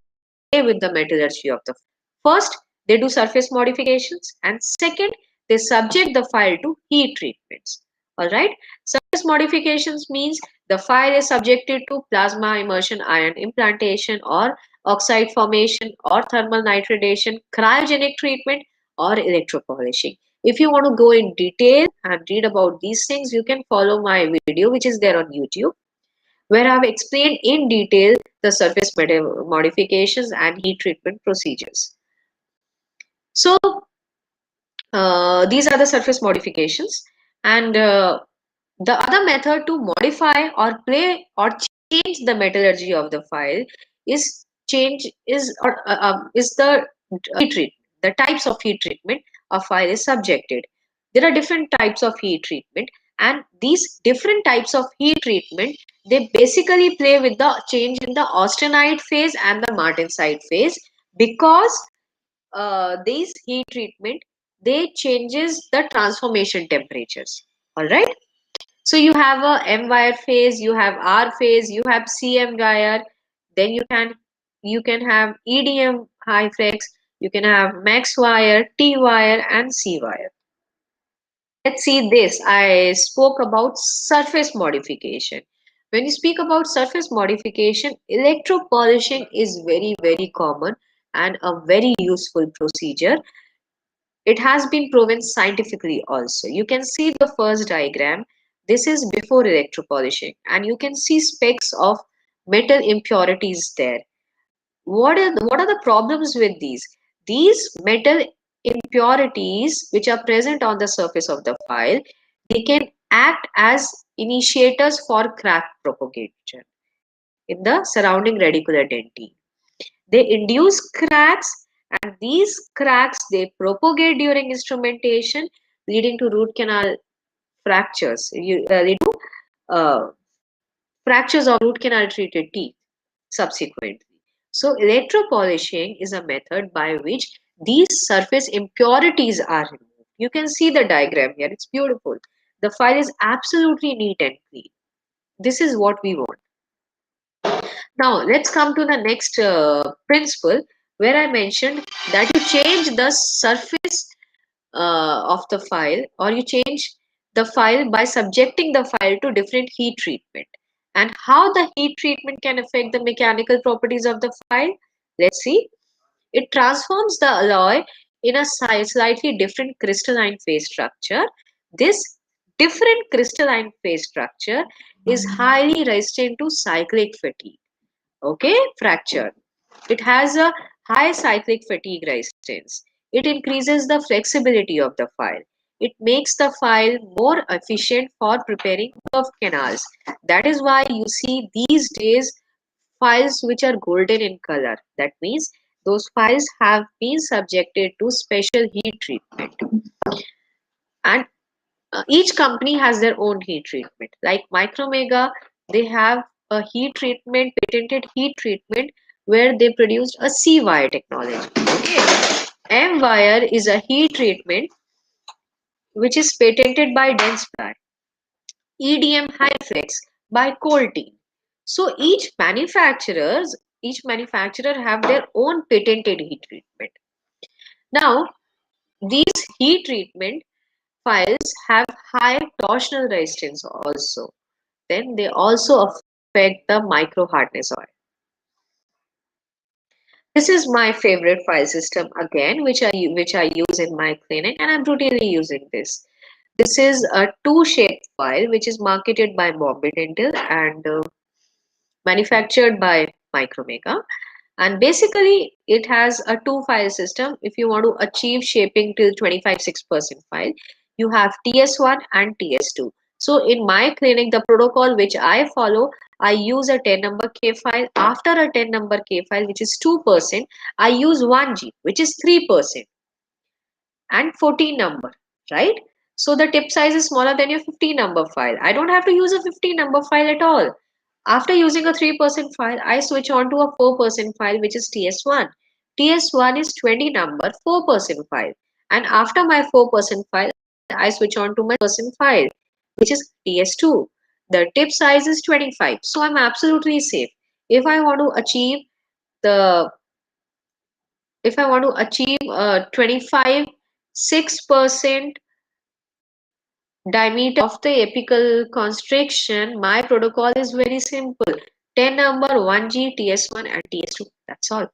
with the metallurgy of the file. First, they do surface modifications, and second, they subject the file to heat treatments. All right. Surface modifications means the file is subjected to plasma immersion ion implantation or oxide formation or thermal nitridation, cryogenic treatment or electropolishing. If you want to go in detail and read about these things, you can follow my video which is there on YouTube, where I've explained in detail the surface modifications and heat treatment procedures. So these are the surface modifications, and the other method to modify or play or change the metallurgy of the file is change is the heat treatment, the types of heat treatment a file is subjected. There are different types of heat treatment, and these different types of heat treatment, they basically play with the change in the austenite phase and the martensite phase, because these heat treatment, they changes the transformation temperatures. All right, so you have a M wire phase, you have R phase, you have CM wire, then you can have EDM high flex, you can have max wire, T wire, and C wire. Let's see this. I spoke about surface modification. When you speak about surface modification, electropolishing is very, very common and a very useful procedure. It has been proven scientifically also. You can see the first diagram. This is before electropolishing, and you can see specks of metal impurities there. What are the problems with these? These metal impurities which are present on the surface of the file, they can act as initiators for crack propagation in the surrounding radicular dentine. They induce cracks, and these cracks, they propagate during instrumentation, leading to root canal fractures. They do fractures of root canal treated teeth subsequently. So electropolishing is a method by which these surface impurities are removed. You can see the diagram here. It's beautiful. The file is absolutely neat and clean. This is what we want. Now, let's come to the next principle, where I mentioned that you change the surface of the file, or you change the file by subjecting the file to different heat treatment. And how the heat treatment can affect the mechanical properties of the file. Let's see. It transforms the alloy in a slightly different crystalline phase structure. This different crystalline phase structure is highly resistant to cyclic fatigue. Okay, fracture. It has a high cyclic fatigue resistance. It increases the flexibility of the file. It makes the file more efficient for preparing curved canals. That is why you see these days files which are golden in color. That means those files have been subjected to special heat treatment. And each company has their own heat treatment. Like Micromega, they have a heat treatment, patented heat treatment, where they produced a C wire technology. Okay. M wire is a heat treatment which is patented by Densply. EDM Hyflex by Colty. So each manufacturer have their own patented heat treatment. Now, these heat treatment files have high torsional resistance also. Then they also affect the micro hardness oil. This is my favorite file system again, which I use in my clinic, and I'm routinely using this. This is a two-shaped file which is marketed by Bombay Dental and manufactured by Micromega. And basically, it has a two file system. If you want to achieve shaping till 25.6% file, you have TS1 and TS2. So in my clinic, the protocol which I follow, I use a 10 number K file. After a 10 number K file, which is 2%, I use 1G, which is 3%, and 14 number, right? So the tip size is smaller than your 15 number file. I don't have to use a 15 number file at all. After using a 3% file, I switch on to a 4% file, which is TS1. TS1 is 20 number 4% file. And after my 4% file, I switch on to my 3% file, which is TS2. The tip size is 25. So I'm absolutely safe. If I want to achieve the if I want to achieve 25 6% diameter of the apical constriction, my protocol is very simple. 10 number, 1G, TS1 and TS2. That's all.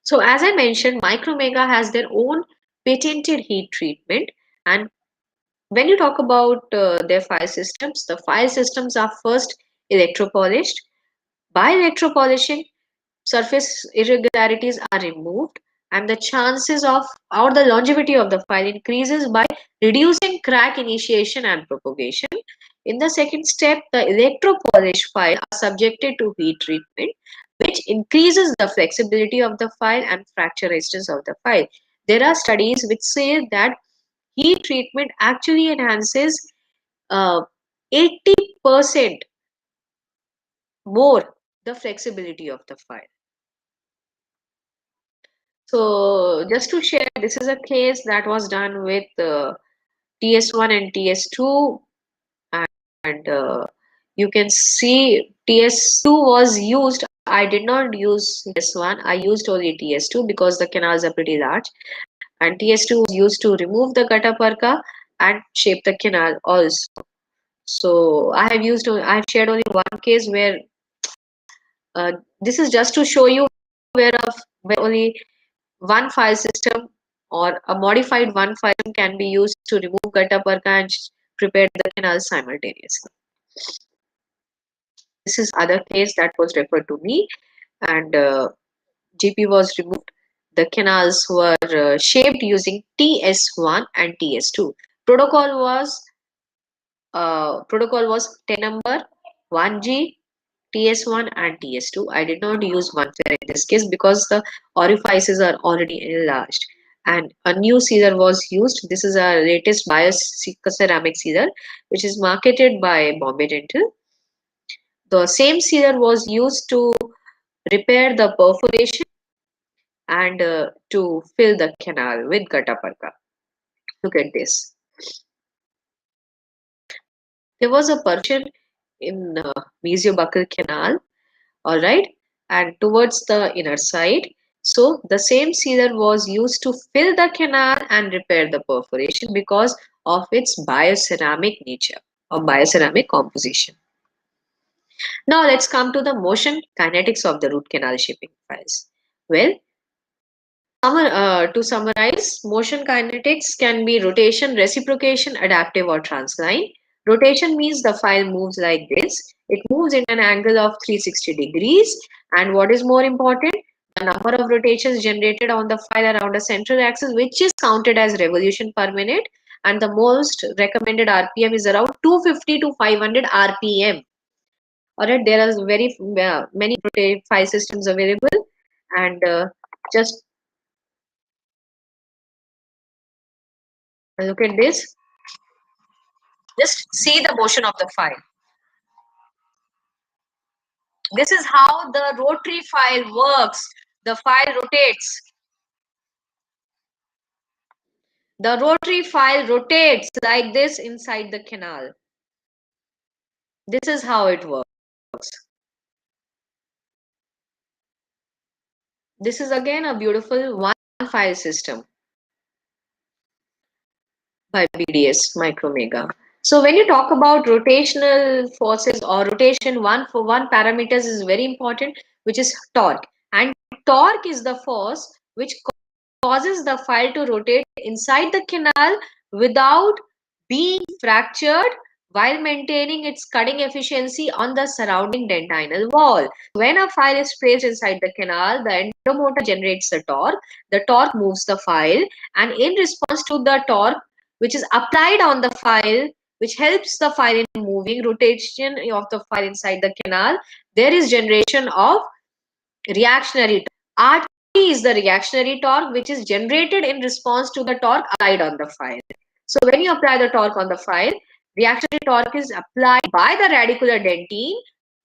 So as I mentioned, Micromega has their own patented heat treatment. And when you talk about their file systems, the file systems are first electropolished. By electropolishing, surface irregularities are removed, and the chances of or the longevity of the file increases by reducing crack initiation and propagation. In the second step, the electropolished file are subjected to heat treatment, which increases the flexibility of the file and fracture resistance of the file. There are studies which say that heat treatment actually enhances uh, 80% more the flexibility of the file. So just to share, this is a case that was done with TS1 and TS2, and you can see TS2 was used. I did not use TS1. I used only TS2 because the canals are pretty large, and TS2 was used to remove the gutta perca and shape the canal also. So I have shared only one case where this is just to show you where only one file system or a modified one file can be used to remove gutta perca and prepare the canal simultaneously. This is other case that was referred to me, and GP was removed. The canals were shaped using TS1 and TS2. Protocol was 10 number, 1G, TS1 and TS2. I did not use one flare in this case because the orifices are already enlarged. And a new sealer was used. This is our latest bioceramic sealer, which is marketed by Bombay Dental. The same sealer was used to repair the perforation and to fill the canal with gutta perca. Look at this. There was a perforation in mesiobuccal canal, all right, and towards the inner side. So the same sealer was used to fill the canal and repair the perforation because of its bioceramic nature or bioceramic composition. Now let's come to the motion kinetics of the root canal shaping files. Well, to summarize, motion kinetics can be rotation, reciprocation, adaptive, or transline. Rotation means the file moves like this. It moves in an angle of 360 degrees. And what is more important, the number of rotations generated on the file around a central axis, which is counted as revolution per minute. And the most recommended RPM is around 250 to 500 RPM. Alright, there are very many file systems available. and just look at this. Just see the motion of the file. This is how the rotary file works. The file rotates. The rotary file rotates like this inside the canal. This is how it works. This is again a beautiful one file system by BDS Micromega. So when you talk about rotational forces or rotation, one parameters is very important, which is torque. And torque is the force which causes the file to rotate inside the canal without being fractured while maintaining its cutting efficiency on the surrounding dentinal wall. When a file is placed inside the canal, the endomotor generates the torque. The torque moves the file, and in response to the torque which is applied on the file, which helps the file in moving, rotation of the file inside the canal, there is generation of reactionary torque. RT is the reactionary torque which is generated in response to the torque applied on the file. So when you apply the torque on the file, reactionary torque is applied by the radicular dentine,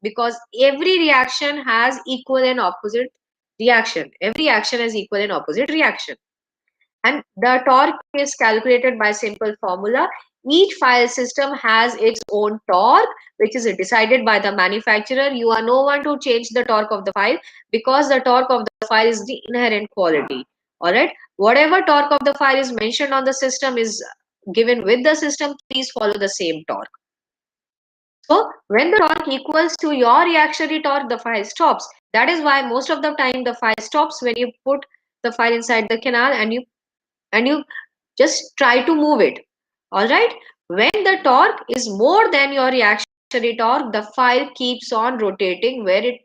because every reaction has equal and opposite reaction. Every action has equal and opposite reaction. And the torque is calculated by simple formula. Each file system has its own torque, which is decided by the manufacturer. You are no one to change the torque of the file, because the torque of the file is the inherent quality. All right. Whatever torque of the file is mentioned on the system is given with the system. Please follow the same torque. So when the torque equals to your reactionary torque, the file stops. That is why most of the time the file stops when you put the file inside the canal and you just try to move it. All right. When the torque is more than your reactionary torque, the file keeps on rotating where it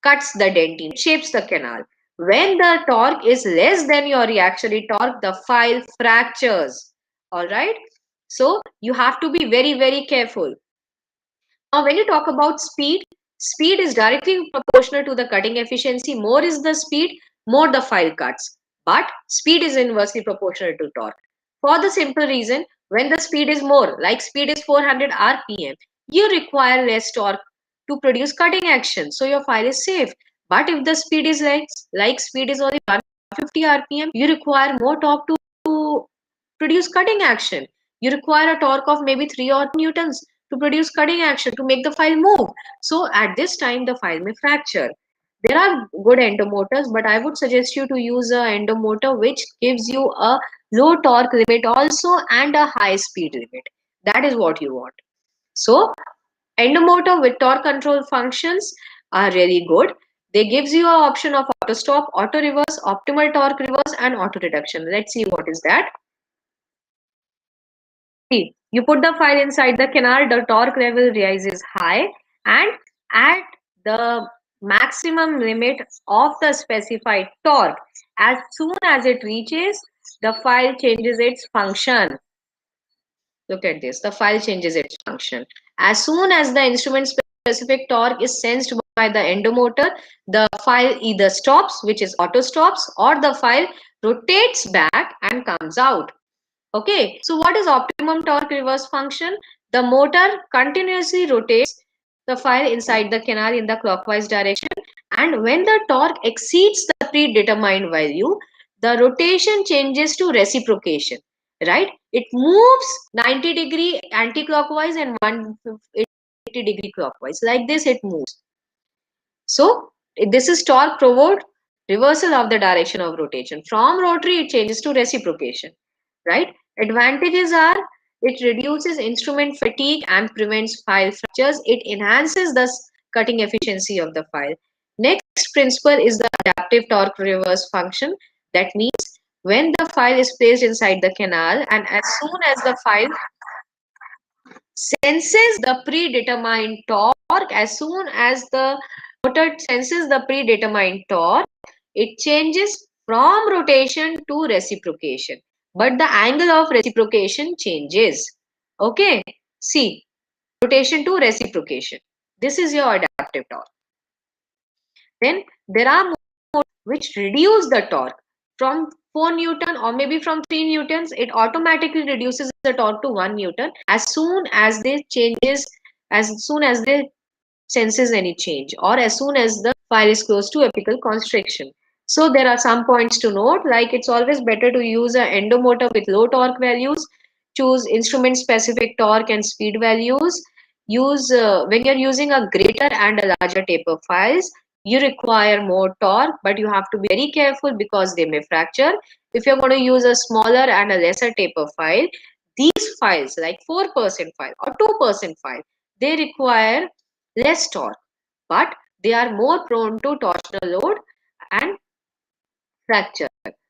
cuts the dentine, shapes the canal. When the torque is less than your reactionary torque, the file fractures. All right. So you have to be very, very careful. Now, when you talk about speed, speed is directly proportional to the cutting efficiency. More is the speed, more the file cuts. But speed is inversely proportional to torque. For the simple reason, when the speed is more, like speed is 400 RPM, you require less torque to produce cutting action. So your file is safe. But if the speed is less, like speed is only 150 RPM, you require more torque to produce cutting action. You require a torque of maybe 3 or newtons to produce cutting action to make the file move. So at this time, the file may fracture. There are good endomotors, but I would suggest you to use a endomotor which gives you a low torque limit also and a high speed limit. That is what you want. So endomotor with torque control functions are really good. They gives you an option of auto stop, auto reverse, optimal torque reverse, and auto reduction. Let's see what is that. See, you put the file inside the canal, the torque level rises high, and at the maximum limit of the specified torque, as soon as it reaches, the file changes its function. Look at this, the file changes its function. As soon as the instrument specific torque is sensed by the endomotor, the file either stops, which is auto stops, or the file rotates back and comes out. Okay, so what is optimum torque reverse function? The motor continuously rotates the file inside the canal in the clockwise direction, and when the torque exceeds the predetermined value, the rotation changes to reciprocation, right? It moves 90-degree anti-clockwise and 180-degree clockwise. Like this, it moves. So this is torque provoked reversal of the direction of rotation. From rotary, it changes to reciprocation, right? Advantages are it reduces instrument fatigue and prevents file fractures. It enhances the cutting efficiency of the file. Next principle is the adaptive torque reverse function. That means when the file is placed inside the canal and as soon as the file senses the predetermined torque, as soon as the motor senses the predetermined torque, it changes from rotation to reciprocation. But the angle of reciprocation changes. Okay, see, rotation to reciprocation. This is your adaptive torque. Then there are more. which reduce the torque from 4 Newton or maybe from 3 Newtons. It automatically reduces the torque to 1 Newton as soon as they senses any change, or as soon as the file is close to apical constriction. So there are some points to note, like it's always better to use an endomotor with low torque values. Choose instrument specific torque and speed values. Use when you're using a greater and a larger taper files, you require more torque, but you have to be very careful because they may fracture. If you're going to use a smaller and a lesser taper file, these files like 4% file or 2% file, they require less torque, but they are more prone to torsional load and fracture.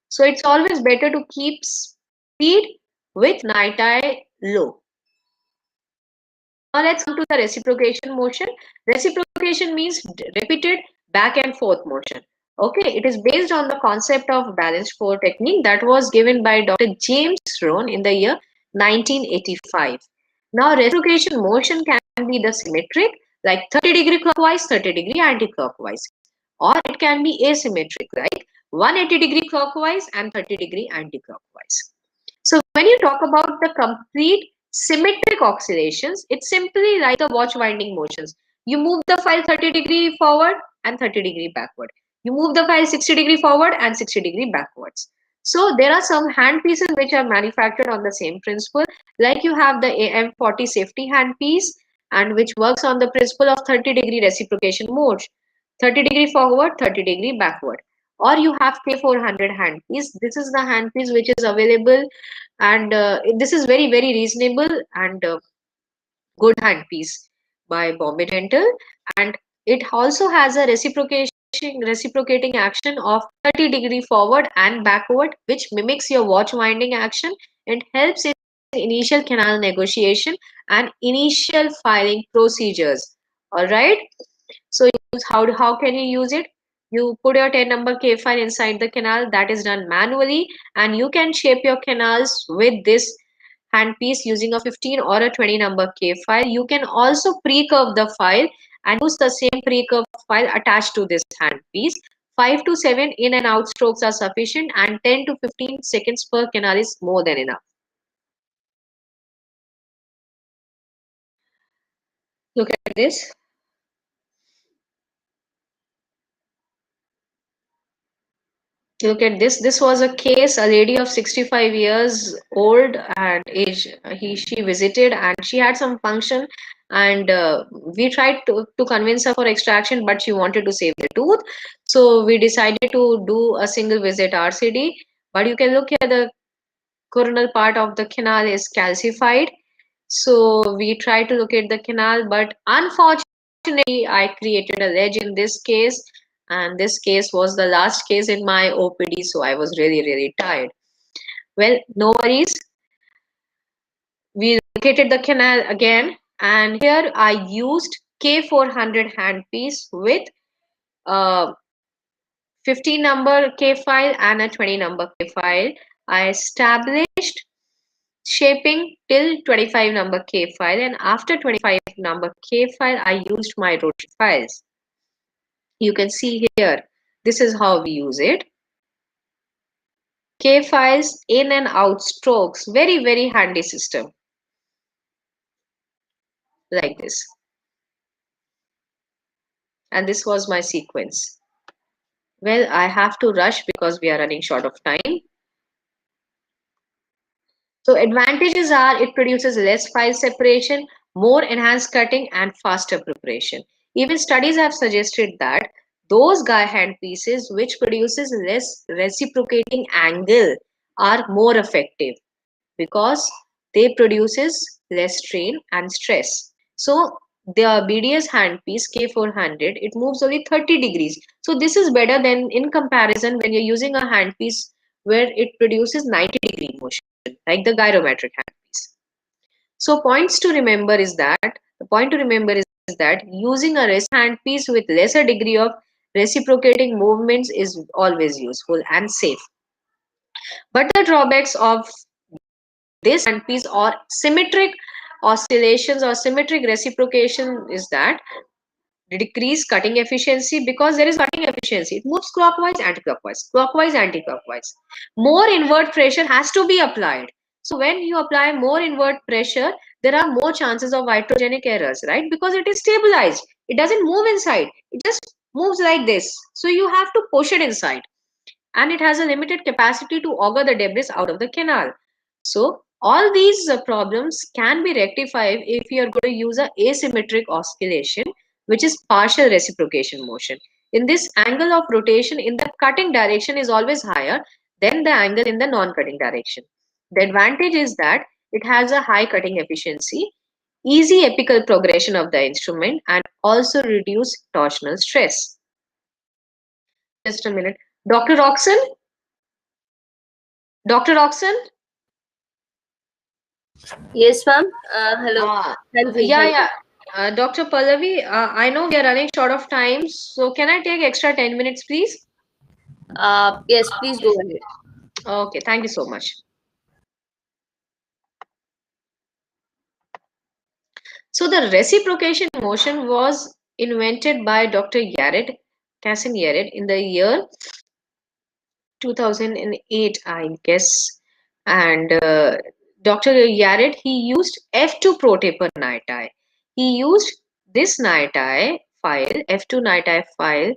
So it's always better to keep speed with night eye low. Now let's come to the reciprocation motion. Reciprocation means repeated back and forth motion. Okay, it is based on the concept of balanced pour technique that was given by Dr. James Rohn in the year 1985. Now, reciprocation motion can be the symmetric, like 30-degree clockwise, 30-degree anti-clockwise, or it can be asymmetric, like 180-degree clockwise and 30-degree anti-clockwise. So when you talk about the complete symmetric oscillations, it's simply like the watch winding motions. You move the file 30-degree forward and 30-degree backward. You move the file 60-degree forward and 60-degree backwards. So there are some handpieces which are manufactured on the same principle. Like you have the AM40 safety handpiece, and which works on the principle of 30-degree reciprocation mode. 30-degree forward, 30-degree backward. Or you have K400 handpiece. This is the handpiece which is available, and this is very very reasonable and good handpiece by Bombay Dental, and it also has a reciprocating action of 30-degree forward and backward, which mimics your watch winding action and helps in initial canal negotiation and initial filing procedures. All right, so how can you use it? You put your 10 number K file inside the canal. That is done manually, and you can shape your canals with this handpiece using a 15 or a 20 number K file. You can also pre-curve the file and use the same pre-curve file attached to this handpiece. 5 to 7 in and out strokes are sufficient, and 10 to 15 seconds per canal is more than enough. Look at this. Look at this. This was a case, a lady of 65 years old and age. She visited and she had some function, and we tried to convince her for extraction, but she wanted to save the tooth. So we decided to do a single visit RCD. But you can look here, the coronal part of the canal is calcified. So we tried to locate the canal, but unfortunately, I created a ledge in this case, and this case was the last case in my OPD, so I was really, really tired. Well, no worries. We located the canal again, and here I used K400 handpiece with a 15 number K file and a 20 number K file. I established shaping till 25 number K file, and after 25 number K file I used my rotary files. You can see here, this is how we use it. K files, in and out strokes, very very handy system, like this. And this was my sequence. Well, I have to rush because we are running short of time. So advantages are it produces less file separation, more enhanced cutting, and faster preparation. Even studies have suggested that those guy hand pieces which produces less reciprocating angle are more effective because they produces less strain and stress. So the BDS handpiece K400, it moves only 30 degrees. So this is better than in comparison when you're using a handpiece where it produces 90-degree motion, like the gyrometric handpiece. So the point to remember is that using a rest handpiece with lesser degree of reciprocating movements is always useful and safe. But the drawbacks of this handpiece or symmetric oscillations or symmetric reciprocation is that decrease cutting efficiency because there is cutting efficiency. It moves clockwise, anti-clockwise, clockwise, anti-clockwise. More inward pressure has to be applied. So when you apply more inward pressure, there are more chances of iatrogenic errors, right? Because it is stabilized. It doesn't move inside. It just moves like this. So you have to push it inside. And it has a limited capacity to auger the debris out of the canal. So all these problems can be rectified if you are going to use a asymmetric oscillation, which is partial reciprocation motion. In this, angle of rotation in the cutting direction is always higher than the angle in the non-cutting direction. The advantage is that it has a high cutting efficiency, easy apical progression of the instrument, and also reduce torsional stress. Just a minute. Dr. Roxon? Dr. Roxon? Yes, ma'am. Hello. Uh, Hanji, yeah, Hanji. yeah. Dr. Pallavi, I know we are running short of time, so can I take extra 10 minutes, please? Yes, please go ahead. Okay, thank you so much. So the reciprocation motion was invented by Dr. Cassen Yared, in the year 2008, I guess. And Dr. Yared, he used F2 protaper nitai. He used this nitai file, F2 nitai file,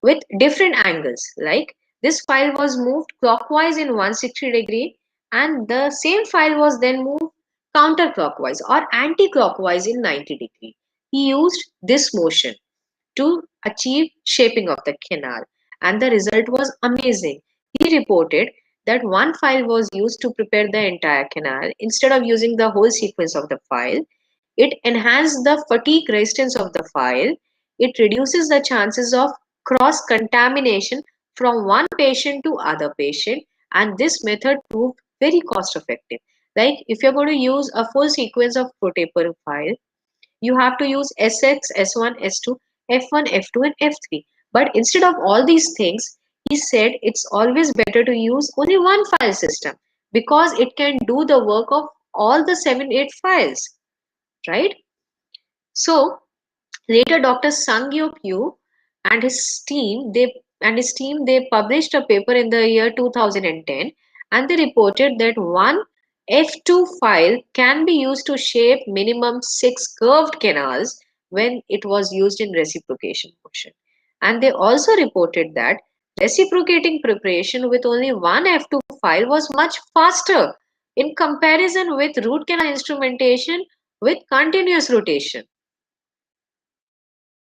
with different angles. Like this file was moved clockwise in 160-degree, and the same file was then moved counterclockwise or anti-clockwise in 90-degree. He used this motion to achieve shaping of the canal, and the result was amazing. He reported that one file was used to prepare the entire canal instead of using the whole sequence of the file. It enhances the fatigue resistance of the file. It reduces the chances of cross contamination from one patient to other patient, and this method proved very cost effective. Like if you're going to use a full sequence of protaper file, you have to use SX, S1, S2, F1, F2, and F3. But instead of all these things, he said it's always better to use only one file system because it can do the work of all the 7, 8 files, right? So later, Dr. Sang-Hyuk Yu and his team they published a paper in the year 2010, and they reported that one F2 file can be used to shape minimum 6 curved canals when it was used in reciprocation motion. And they also reported that reciprocating preparation with only one F2 file was much faster in comparison with root canal instrumentation with continuous rotation.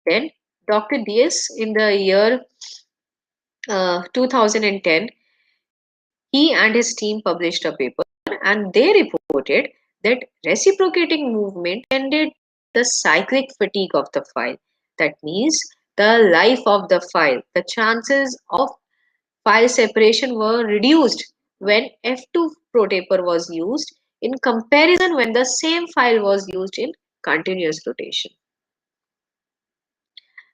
Then Dr. Diaz in the year 2010, he and his team published a paper and they reported that reciprocating movement ended the cyclic fatigue of the file. That means the life of the file, the chances of file separation were reduced when F2 protaper was used in comparison when the same file was used in continuous rotation.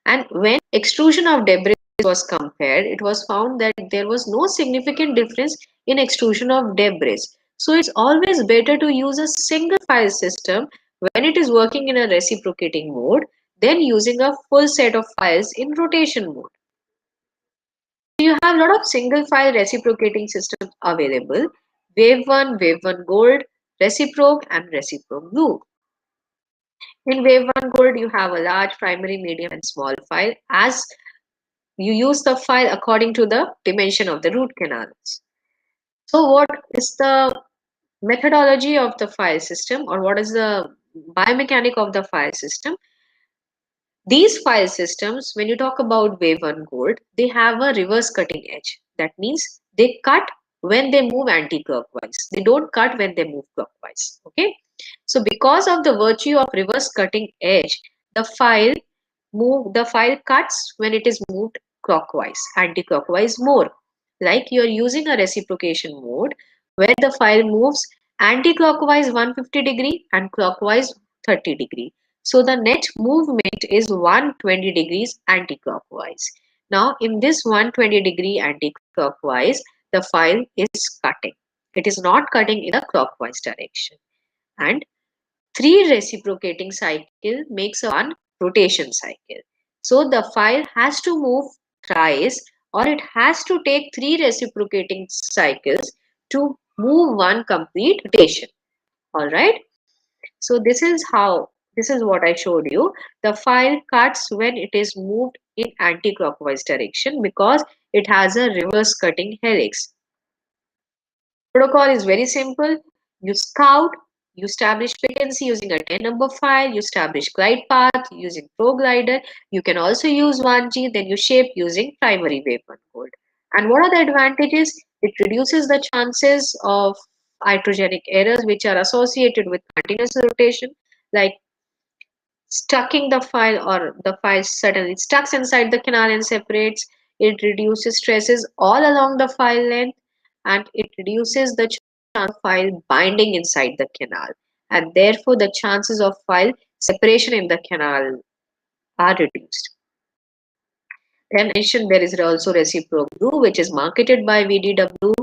And when extrusion of debris was compared, it was found that there was no significant difference in extrusion of debris. So it's always better to use a single file system when it is working in a reciprocating mode than using a full set of files in rotation mode. So you have a lot of single file reciprocating systems available: Wave 1 Gold, Reciproc, and Reciproc Blue. In Wave 1 Gold, you have a large primary, medium, and small file as you use the file according to the dimension of the root canals. So what is the methodology of the file system, or what is the biomechanic of the file system? These file systems, when you talk about Wave 1 Gold, they have a reverse cutting edge. That means they cut when they move anti-clockwise. They don't cut when they move clockwise. Okay. So because of the virtue of reverse cutting edge, the file cuts when it is moved clockwise, anti-clockwise more. Like you are using a reciprocation mode where the file moves anti-clockwise 150-degree and clockwise 30-degree. So the net movement is 120 degrees anti-clockwise. Now in this 120-degree anti-clockwise, the file is cutting. It is not cutting in a clockwise direction. And 3 reciprocating cycle makes a 1 rotation cycle. So the file has to move thrice, or it has to take three reciprocating cycles to move one complete rotation. All right. So this is what I showed you. The file cuts when it is moved in anti-clockwise direction because it has a reverse cutting helix. Protocol is very simple. You scout, you establish patency using a 10 number file, you establish glide path using Pro Glider. You can also use 1G, then you shape using primary wave code. And what are the advantages? It reduces the chances of iatrogenic errors which are associated with continuous rotation, like stucking the file, or the file suddenly stucks inside the canal and separates. It reduces stresses all along the file length, and it reduces the chance of file binding inside the canal, and therefore the chances of file separation in the canal are reduced. Then mentioned there is also reciproc glue which is marketed by VDW.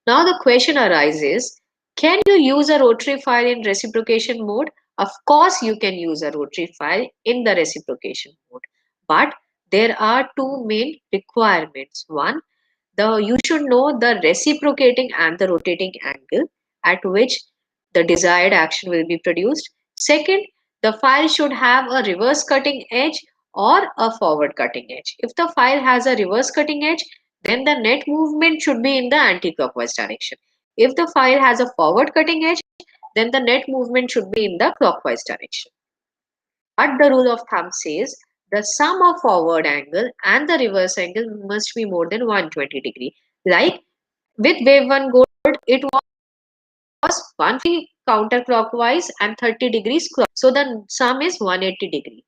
Now the question arises, can you use a rotary file in reciprocation mode? Of course you can use a rotary file in the reciprocation mode, but there are two main requirements. One, you should know the reciprocating and the rotating angle at which the desired action will be produced. Second, the file should have a reverse cutting edge or a forward cutting edge. If the file has a reverse cutting edge, then the net movement should be in the anti-clockwise direction. If the file has a forward cutting edge, then the net movement should be in the clockwise direction. But the rule of thumb says the sum of forward angle and the reverse angle must be more than 120 degree. Like with wave 1 gold, it was 150 counterclockwise and 30 degrees clockwise. So the sum is 180 degree.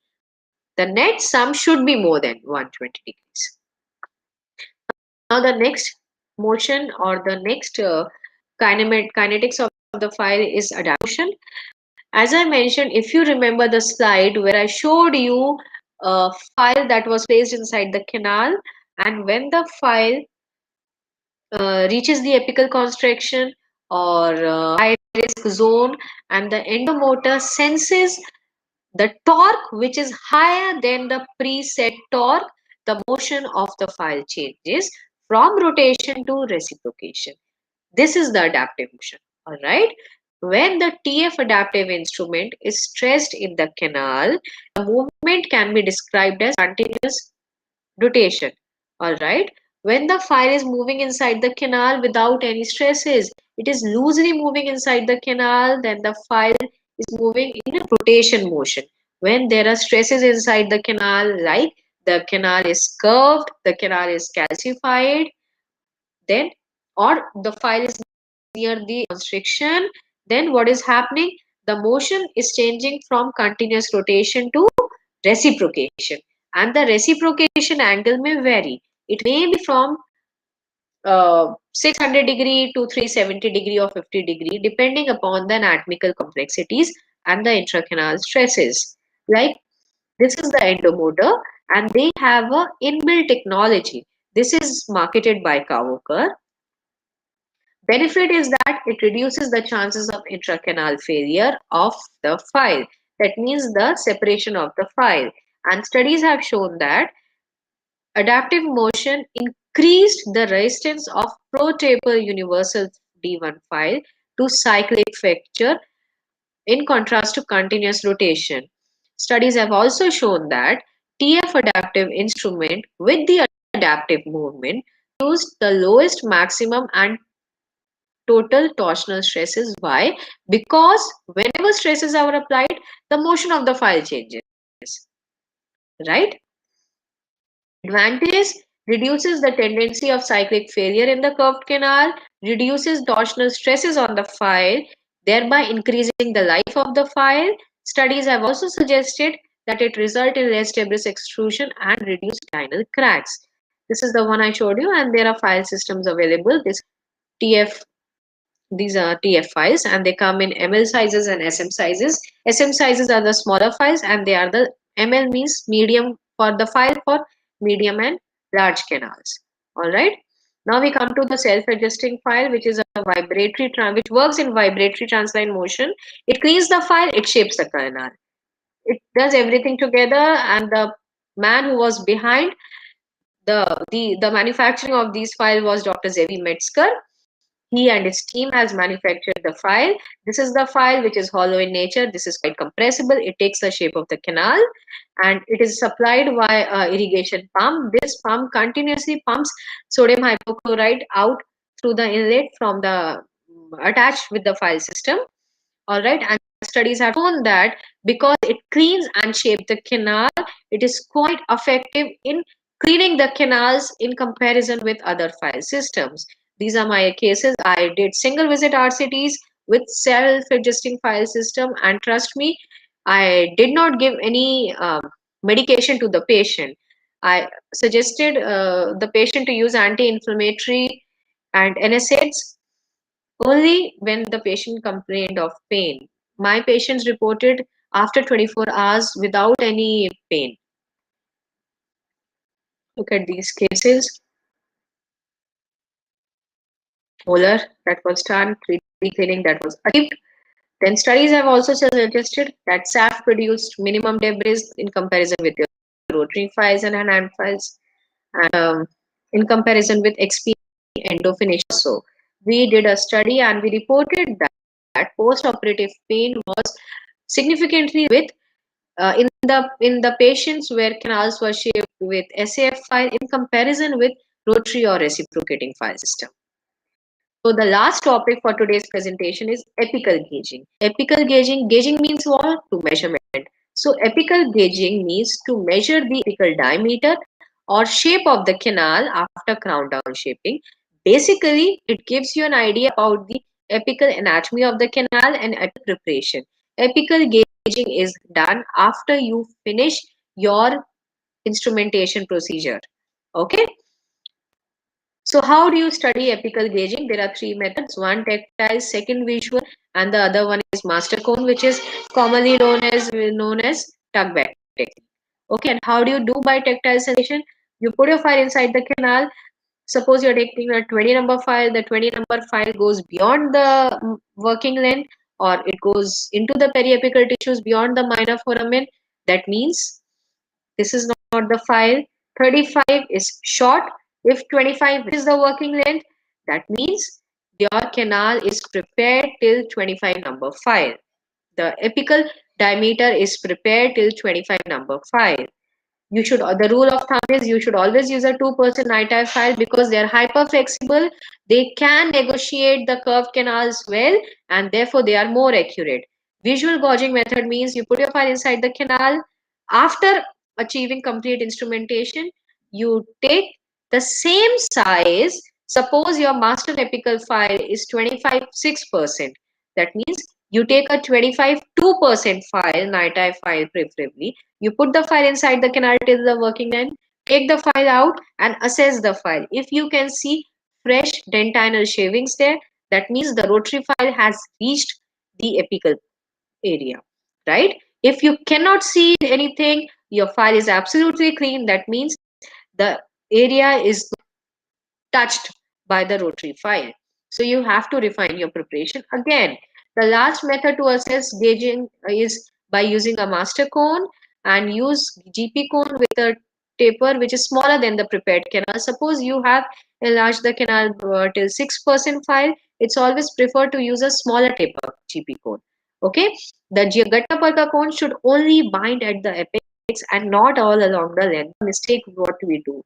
The net sum should be more than 120 degrees. Now the next motion, or the next kinetics of the file is adaptation. As I mentioned, if you remember the slide where I showed you a file that was placed inside the canal, and when the file reaches the apical constriction or high risk zone, and the endomotor senses the torque which is higher than the preset torque, the motion of the file changes from rotation to reciprocation. This is the adaptive motion. All right. When the TF adaptive instrument is stressed in the canal, the movement can be described as continuous rotation. All right. When the file is moving inside the canal without any stresses, it is loosely moving inside the canal, then the file is moving in a rotation motion. When there are stresses inside the canal, like the canal is curved, the canal is calcified, then, or the file is near the constriction, then what is happening? The motion is changing from continuous rotation to reciprocation, and the reciprocation angle may vary. It may be from 600 degree to 370 degree or 50 degree depending upon the anatomical complexities and the intracanal stresses. Like this is the endomotor, and they have a inbuilt technology. This is marketed by Kawokar. Benefit is that it reduces the chances of intracanal failure of the file. That means the separation of the file. And studies have shown that adaptive motion increased the resistance of pro-taper universal D1 file to cyclic fracture in contrast to continuous rotation. Studies have also shown that TF adaptive instrument with the adaptive movement used the lowest maximum and total torsional stresses. Why? Because whenever stresses are applied, the motion of the file changes, right? Advantages: reduces the tendency of cyclic failure in the curved canal, reduces torsional stresses on the file, thereby increasing the life of the file. Studies have also suggested that it results in less debris extrusion and reduced final cracks. This is the one I showed you, and there are file systems available. This TF These are TF files, and they come in ML sizes and SM sizes. SM sizes are the smaller files, and they are the ML means medium for the file for medium and large canals. All right. Now we come to the self-adjusting file, which is a which works in vibratory transline motion. It cleans the file, it shapes the canal. It does everything together, and the man who was behind the manufacturing of these files was Dr. Zevi Metzger. He and his team has manufactured the file. This is the file which is hollow in nature. This is quite compressible. It takes the shape of the canal and it is supplied by irrigation pump. This pump continuously pumps sodium hypochlorite out through the inlet from the attached with the file system. All right, and studies have shown that because it cleans and shapes the canal, it is quite effective in cleaning the canals in comparison with other file systems. These are my cases. I did single visit RCTs with self-adjusting file system, and trust me, I did not give any medication to the patient. I suggested the patient to use anti-inflammatory and NSAIDs only when the patient complained of pain. My patients reported after 24 hours without any pain. Look at these cases. Molar that was done, 3D cleaning that was achieved. Then studies have also suggested that SAF produced minimum debris in comparison with your rotary files and hand files, and in comparison with XP endofinish. So we did a study and we reported that post-operative pain was significantly with in the patients where canals were shaped with SAF file in comparison with rotary or reciprocating file system. So the last topic for today's presentation is apical gauging. Apical gauging means what? To measurement. So apical gauging means to measure the apical diameter or shape of the canal after crown down shaping. Basically, it gives you an idea about the apical anatomy of the canal and apical preparation. Apical gauging is done after you finish your instrumentation procedure. Okay. So how do you study apical gauging? There are three methods, one tactile, second visual, and the other one is master cone, which is commonly known as tuck back technique. Okay, and how do you do by tactile sensation? You put your file inside the canal. Suppose you're taking a 20 number file, the 20 number file goes beyond the working length or it goes into the periapical tissues beyond the minor foramen. That means this is not the file. 35 is short. If 25 is the working length, that means your canal is prepared till 25 number file. The apical diameter is prepared till 25 number file. The rule of thumb is you should always use a 2% ITI file because they are hyper flexible. They can negotiate the curved canals well and therefore they are more accurate. Visual gauging method means you put your file inside the canal. After achieving complete instrumentation, you take the same size. Suppose your master apical file is 25 6%. That means you take a 25 2% file, NITI file preferably. You put the file inside the canal till the working end, take the file out and assess the file. If you can see fresh dentinal shavings there, that means the rotary file has reached the apical area, right? If you cannot see anything, your file is absolutely clean. That means the area is touched by the rotary file. So you have to refine your preparation. Again, the last method to assess gauging is by using a master cone and use GP cone with a taper which is smaller than the prepared canal. Suppose you have enlarged the canal till 6% file, it's always preferred to use a smaller taper GP cone. Okay, the Gattaparka cone should only bind at the apex and not all along the length. Mistake what we do.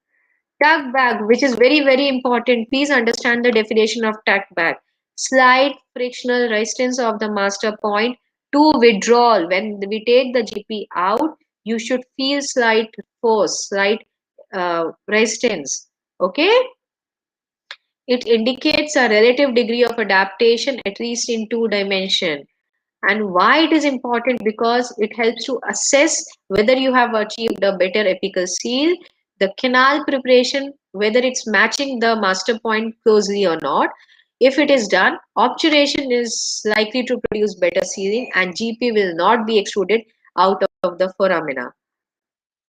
Tuck back, which is very, very important. Please understand the definition of tuck back. Slight frictional resistance of the master point to withdrawal. When we take the GP out, you should feel slight force, slight resistance. Okay? It indicates a relative degree of adaptation, at least in 2 dimension. And why it is important? Because it helps to assess whether you have achieved a better apical seal, the canal preparation, whether it's matching the master point closely or not. If it is done, obturation is likely to produce better sealing and GP will not be extruded out of the foramina.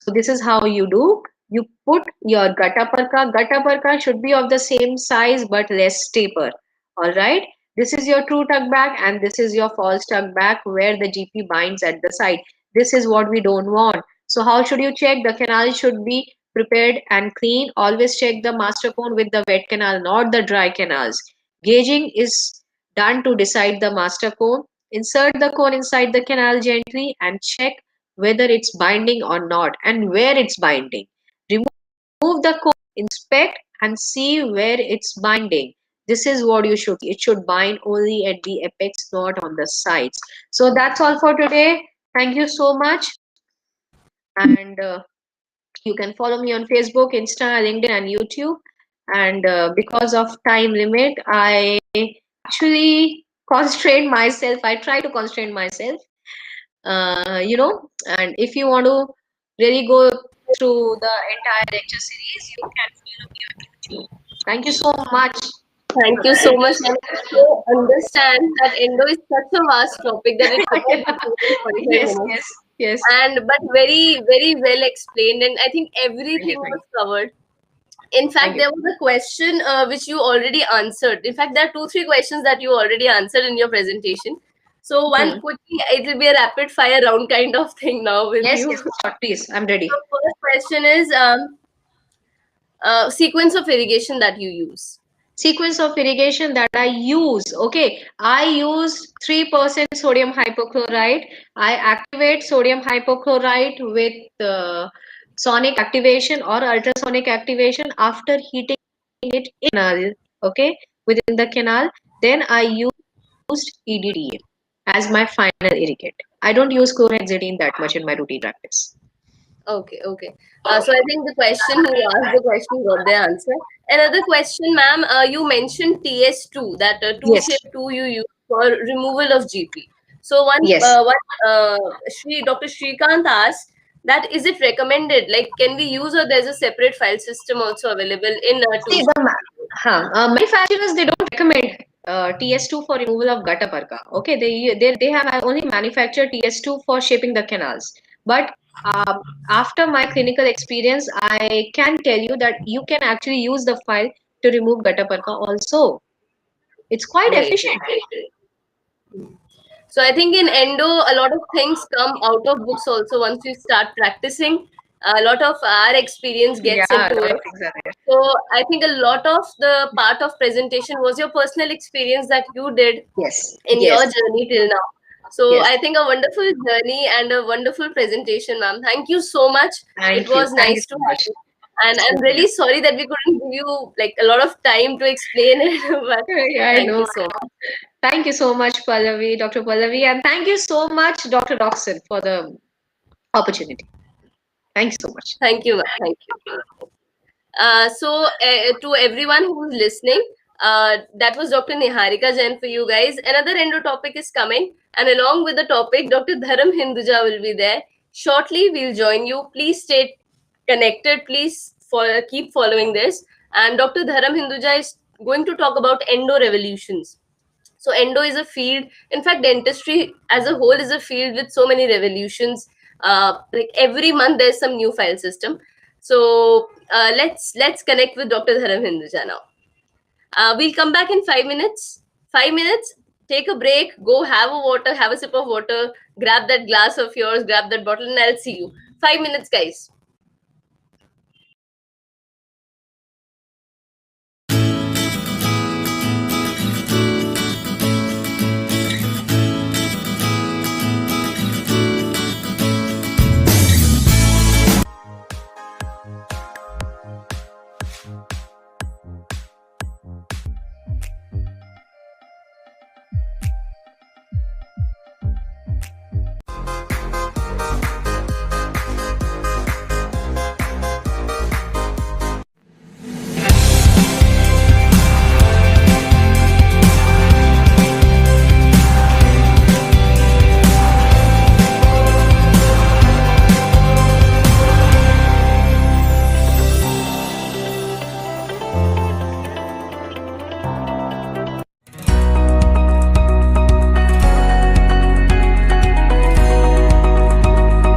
So this is how you do. You put your gutta perka should be of the same size but less taper. All right. This is your true tuck back and this is your false tuck back where the GP binds at the side. This is what we don't want. So how should you check? The canal should be prepared and clean. Always check the master cone with the wet canal, not the dry canals. Gauging is done to decide the master cone. Insert the cone inside the canal gently and check whether it's binding or not and where it's binding. Remove the cone, inspect and see where it's binding. This is what you should see. It should bind only at the apex, not on the sides. So that's all for today. Thank you so much. And you can follow me on Facebook, Insta, LinkedIn, and YouTube. And because of time limit, I actually constrain myself. I try to constrain myself. And if you want to really go through the entire lecture series, you can follow me on YouTube. Thank you so much. Thank you so much. And I understand that endo is such a vast topic that it could take up more than 45 Yes, minutes. yes, yes. And but very, very well explained, and I think Thank you, everything thank was you, covered. In thank fact, you. there was a question which you already answered. In fact, there are two, three questions that you already answered in your presentation. So one Hmm. quickly, it will be a rapid fire round kind of thing now with Yes, you. yes, sure, please. I'm So ready. first question is sequence of irrigation that you use. Sequence of irrigation that I use. Okay, I use 3% sodium hypochlorite. I activate sodium hypochlorite with sonic activation or ultrasonic activation after heating it in canal. Okay, within the canal. Then I used EDTA as my final irrigate. I don't use chlorhexidine that much in my routine practice. Okay, okay. So I think the question who asked the question got the answer. Another question, ma'am. You mentioned TS2, that two Yes, shape two you use for removal of GP. So yes. Dr. Shrikant asked that is it recommended? Like, can we use, or there's a separate file system also available in two See, shape? manufacturers they don't recommend TS2 for removal of gutta perca. Okay, they have only manufactured TS2 for shaping the canals. But after my clinical experience, I can tell you that you can actually use the file to remove gutta perca also. It's quite Great. efficient. So I think in endo, a lot of things come out of books also once you start practicing. A lot of our experience Yeah, gets a into lot it. of things are there. So I think a lot of the part of presentation was your personal experience that you did Yes, in your yes, journey till now. So yes. I think a wonderful journey and a wonderful presentation, ma'am. Thank you so much. It Thank you. was Thank you nice to so have much. you. And I'm Same here. really sorry that we couldn't give you like a lot of time to explain it, but Yeah, I thank know. you so much. Thank you so much, Pallavi, Dr. Pallavi, and thank you so much, Dr. Doxon, for the opportunity. Thank you so much. Thank you, ma'am. Thank you. To everyone who's listening, that was Dr. Niharika Jain for you guys. Another endo topic is coming, and along with the topic, Dr. Dharam Hinduja will be there. Shortly, we'll join you. Please stay connected. Please keep following this. And Dr. Dharam Hinduja is going to talk about endo revolutions. So endo is a field. In fact, dentistry as a whole is a field with so many revolutions. Like every month, there's some new file system. So let's connect with Dr. Dharam Hinduja now. We'll come back in 5 minutes. 5 minutes. Take a break. Go have a water. Have a sip of water. Grab that glass of yours. Grab that bottle, and I'll see you. 5 minutes, guys.